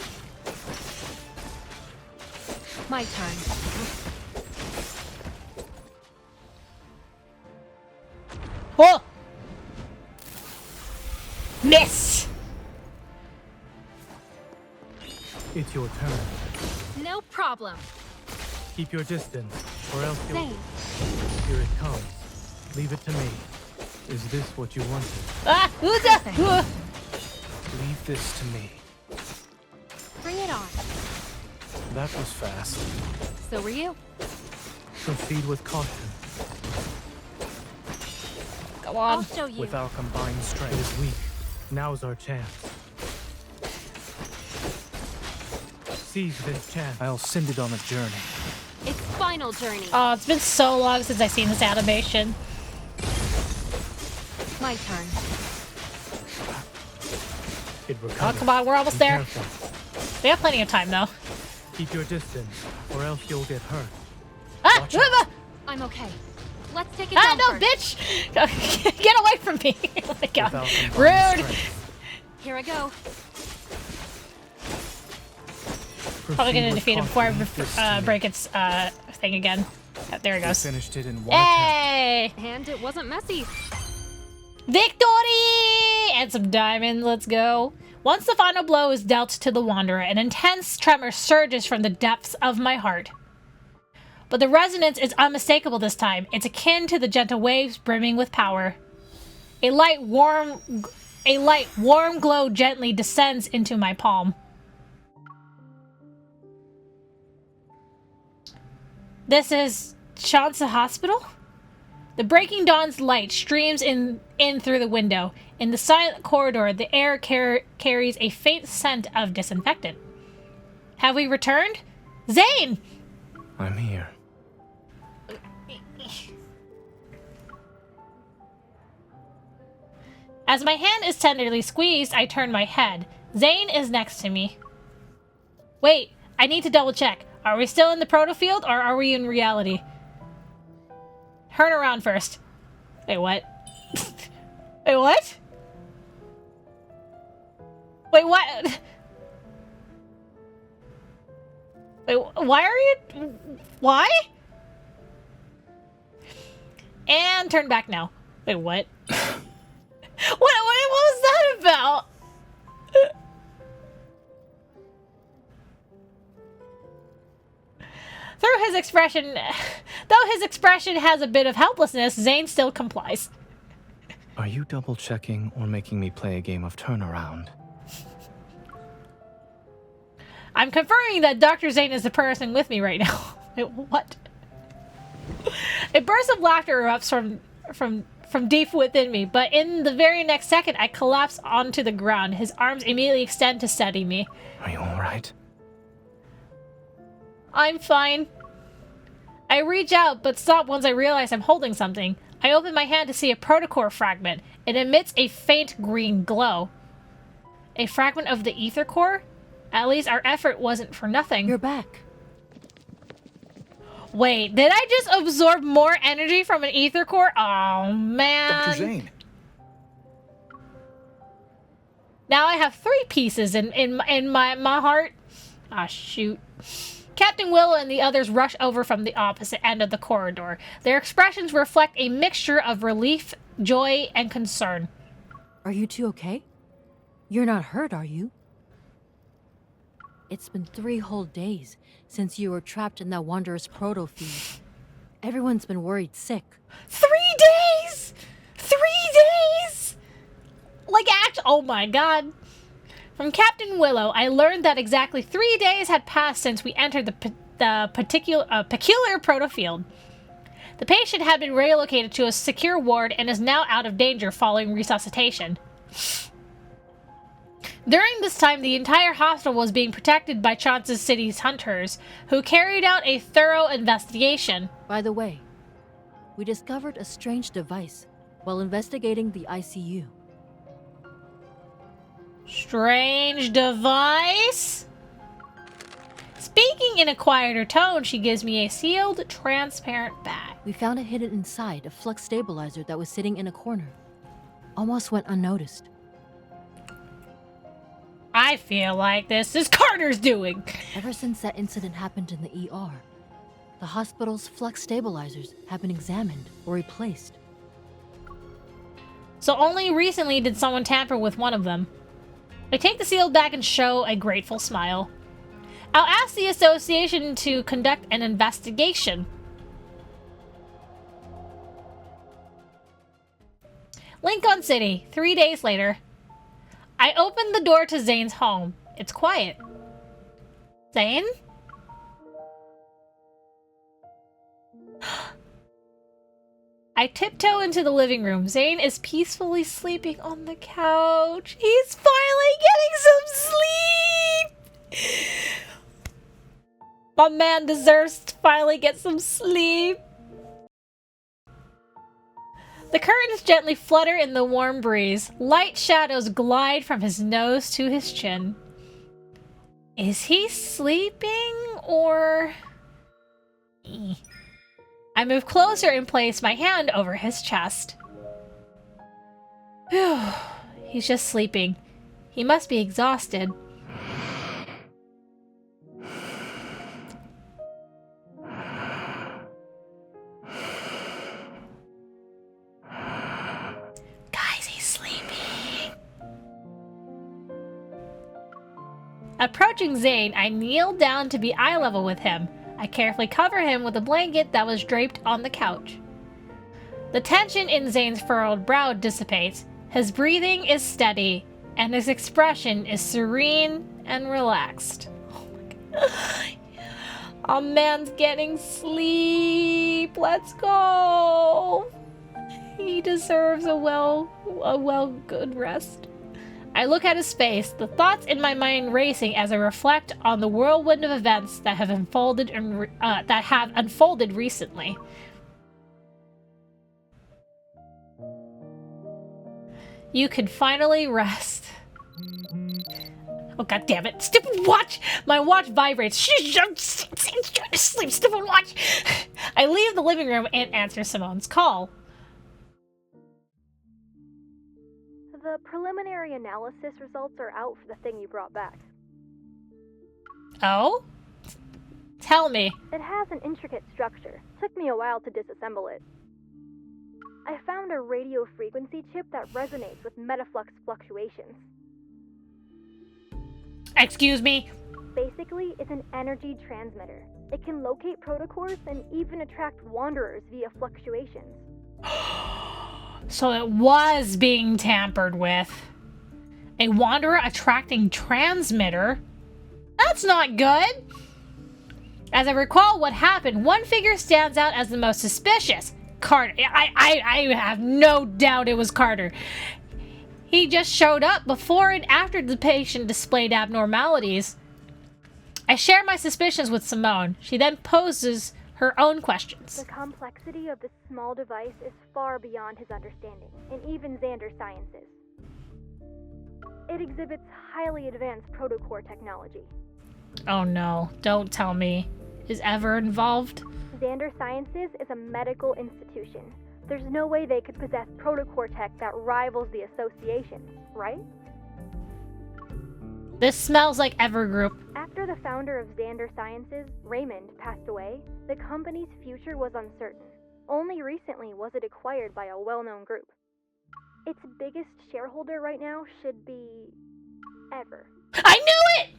My turn. Whoa! Miss! It's your turn. No problem. Keep your distance, or else you'll... Zayne. Here it comes. Leave it to me. Is this what you wanted? Ah! Uza! Leave this to me. Bring it on. That was fast. So were you. Proceed with caution. Go on. I'll show you. With our combined strength. It is weak. Now's our chance. Seize this chance. I'll send it on a journey. It's final journey. Oh, it's been so long since I've seen this animation. My turn. Oh, come on, we're almost there. Careful. We have plenty of time, though. Keep your distance, or else you'll get hurt. Ah! I'm okay. Let's take it Ah, down no, first. bitch! Get away from me! Oh my god. Rude! Here I go. Probably gonna defeat him before I break its thing again. Oh, there it goes. Finished it in one Yay! And it wasn't messy. Victory! And some diamonds, let's go. Once the final blow is dealt to the Wanderer, an intense tremor surges from the depths of my heart. But the resonance is unmistakable this time. It's akin to the gentle waves brimming with power. A light, warm glow gently descends into my palm. This is Shansa Hospital? The breaking dawn's light streams in through the window. In the silent corridor, the air carries a faint scent of disinfectant. Have we returned? Zayne! I'm here. As my hand is tenderly squeezed, I turn my head. Zayne is next to me. Wait, I need to double check. Are we still in the protofield or are we in reality? Turn around first. Wait, what? Wait, what? Wait, what? Wait, why are you... Why? And turn back now. Wait, what? What was that about? Though his expression has a bit of helplessness, Zayne still complies. Are you double-checking or making me play a game of turnaround? I'm confirming that Dr. Zayne is the person with me right now. Wait, what? A burst of laughter erupts from deep within me, but in the very next second, I collapse onto the ground. His arms immediately extend to steady me. Are you alright? I'm fine. I reach out, but stop once I realize I'm holding something. I open my hand to see a protocore fragment. It emits a faint green glow. A fragment of the ether core? At least our effort wasn't for nothing. You're back. Wait, did I just absorb more energy from an ether core? Oh, man. Dr. Zayne. Now I have 3 pieces in my heart. Ah, shoot. Captain Willow and the others rush over from the opposite end of the corridor. Their expressions reflect a mixture of relief, joy, and concern. Are you two okay? You're not hurt, are you? It's been 3 whole days since you were trapped in that Wanderer's proto-feed. Everyone's been worried sick. 3 days! 3 days! Like, oh my god. From Captain Willow, I learned that exactly 3 days had passed since we entered the peculiar proto-field. The patient had been relocated to a secure ward and is now out of danger following resuscitation. During this time, the entire hospital was being protected by Chance City's hunters, who carried out a thorough investigation. By the way, we discovered a strange device while investigating the ICU. Strange device? Speaking in a quieter tone, she gives me a sealed, transparent bag. We found it hidden inside a flux stabilizer that was sitting in a corner. Almost went unnoticed. I feel like this is Carter's doing. Ever since that incident happened in the ER, the hospital's flux stabilizers have been examined or replaced. So only recently did someone tamper with one of them. I take the sealed bag and show a grateful smile. I'll ask the association to conduct an investigation. Lincoln City, 3 days later. I open the door to Zayne's home. It's quiet. Zayne? I tiptoe into the living room. Zayne is peacefully sleeping on the couch. He's finally getting some sleep! My man deserves to finally get some sleep. The curtains gently flutter in the warm breeze. Light shadows glide from his nose to his chin. Is he sleeping or... I move closer and place my hand over his chest. Phew. He's just sleeping. He must be exhausted. Guys, he's sleeping. Approaching Zayne, I kneel down to be eye level with him. I carefully cover him with a blanket that was draped on the couch. The tension in Zayne's furrowed brow dissipates. His breathing is steady, and his expression is serene and relaxed. Oh my god. Our man's getting sleep. Let's go. He deserves a good rest. I look at his face, the thoughts in my mind racing as I reflect on the whirlwind of events that have unfolded recently. You can finally rest. Oh god damn it! Stupid watch! My watch vibrates. I'm trying to sleep. Stupid watch. I leave the living room and answer Simone's call. The preliminary analysis results are out for the thing you brought back. Oh? Tell me. It has an intricate structure. Took me a while to disassemble it. I found a radio frequency chip that resonates with metaflux fluctuations. Excuse me? Basically, it's an energy transmitter. It can locate protocores and even attract wanderers via fluctuations. So it was being tampered with. A wanderer attracting transmitter? That's not good! As I recall what happened, one figure stands out as the most suspicious. Carter. I have no doubt it was Carter. He just showed up before and after the patient displayed abnormalities. I share my suspicions with Simone. She then poses her own questions. The complexity of this small device is far beyond his understanding, and even Xander's sciences. It exhibits highly advanced protocore technology. Oh no, don't tell me. Is Ever involved? Xander Sciences is a medical institution. There's no way they could possess protocore tech that rivals the association, right? This smells like Ever Group. After the founder of Xander Sciences, Raymond, passed away, the company's future was uncertain. Only recently was it acquired by a well-known group. Its biggest shareholder right now should be Ever. I knew it!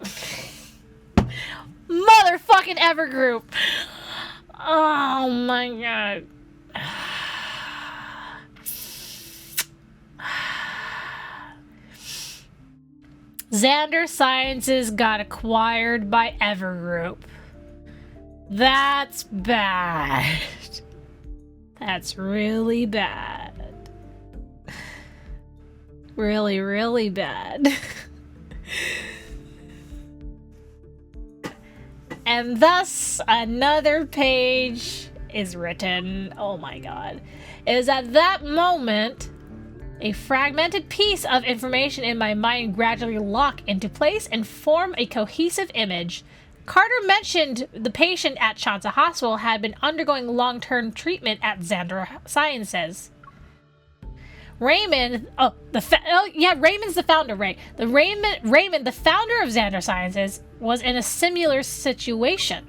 Motherfucking Ever Group. Oh my god. Xander Sciences got acquired by Ever Group. That's bad. That's really bad. Really, really bad. And thus, another page is written. Oh my god. It is at that moment, a fragmented piece of information in my mind gradually lock into place and form a cohesive image. Carter mentioned the patient at Shansa Hospital had been undergoing long-term treatment at Xander Sciences. Raymond, Raymond's the founder, right? Raymond, the founder of Xander Sciences, was in a similar situation.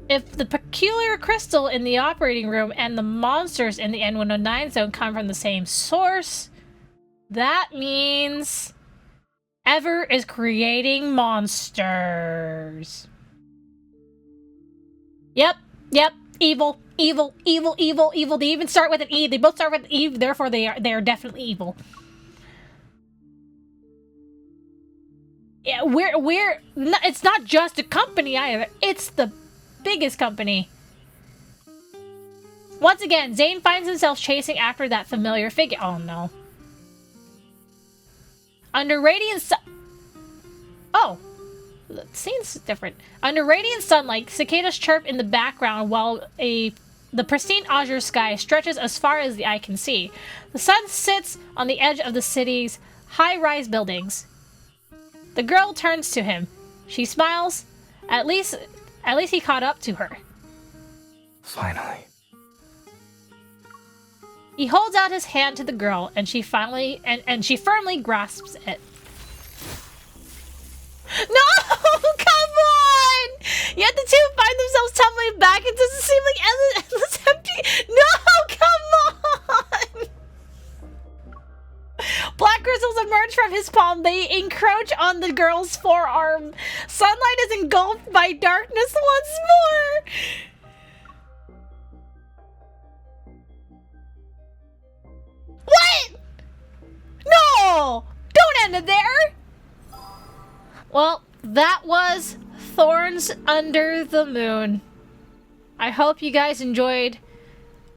If the peculiar crystal in the operating room and the monsters in the N109 zone come from the same source, that means Ever is creating monsters. Yep. Evil. They even start with an E. They both start with E, therefore they are definitely evil. Yeah, it's not just a company either. It's the biggest company. Once again, Zayne finds himself chasing after that familiar figure. Oh no. Under radiant the scene's different. Under radiant sunlight, cicadas chirp in the background while the pristine azure sky stretches as far as the eye can see. The sun sits on the edge of the city's high-rise buildings. The girl turns to him. She smiles. At least he caught up to her. Finally. He holds out his hand to the girl, and she firmly grasps it. No! Come on! Yet the two find themselves tumbling back. It doesn't seem like endless empty. No! Come on! Black crystals emerge from his palm. They encroach on the girl's forearm. Sunlight is engulfed by darkness once more. What? No! Don't end it there! Well, that was Thorns Under the Moon. I hope you guys enjoyed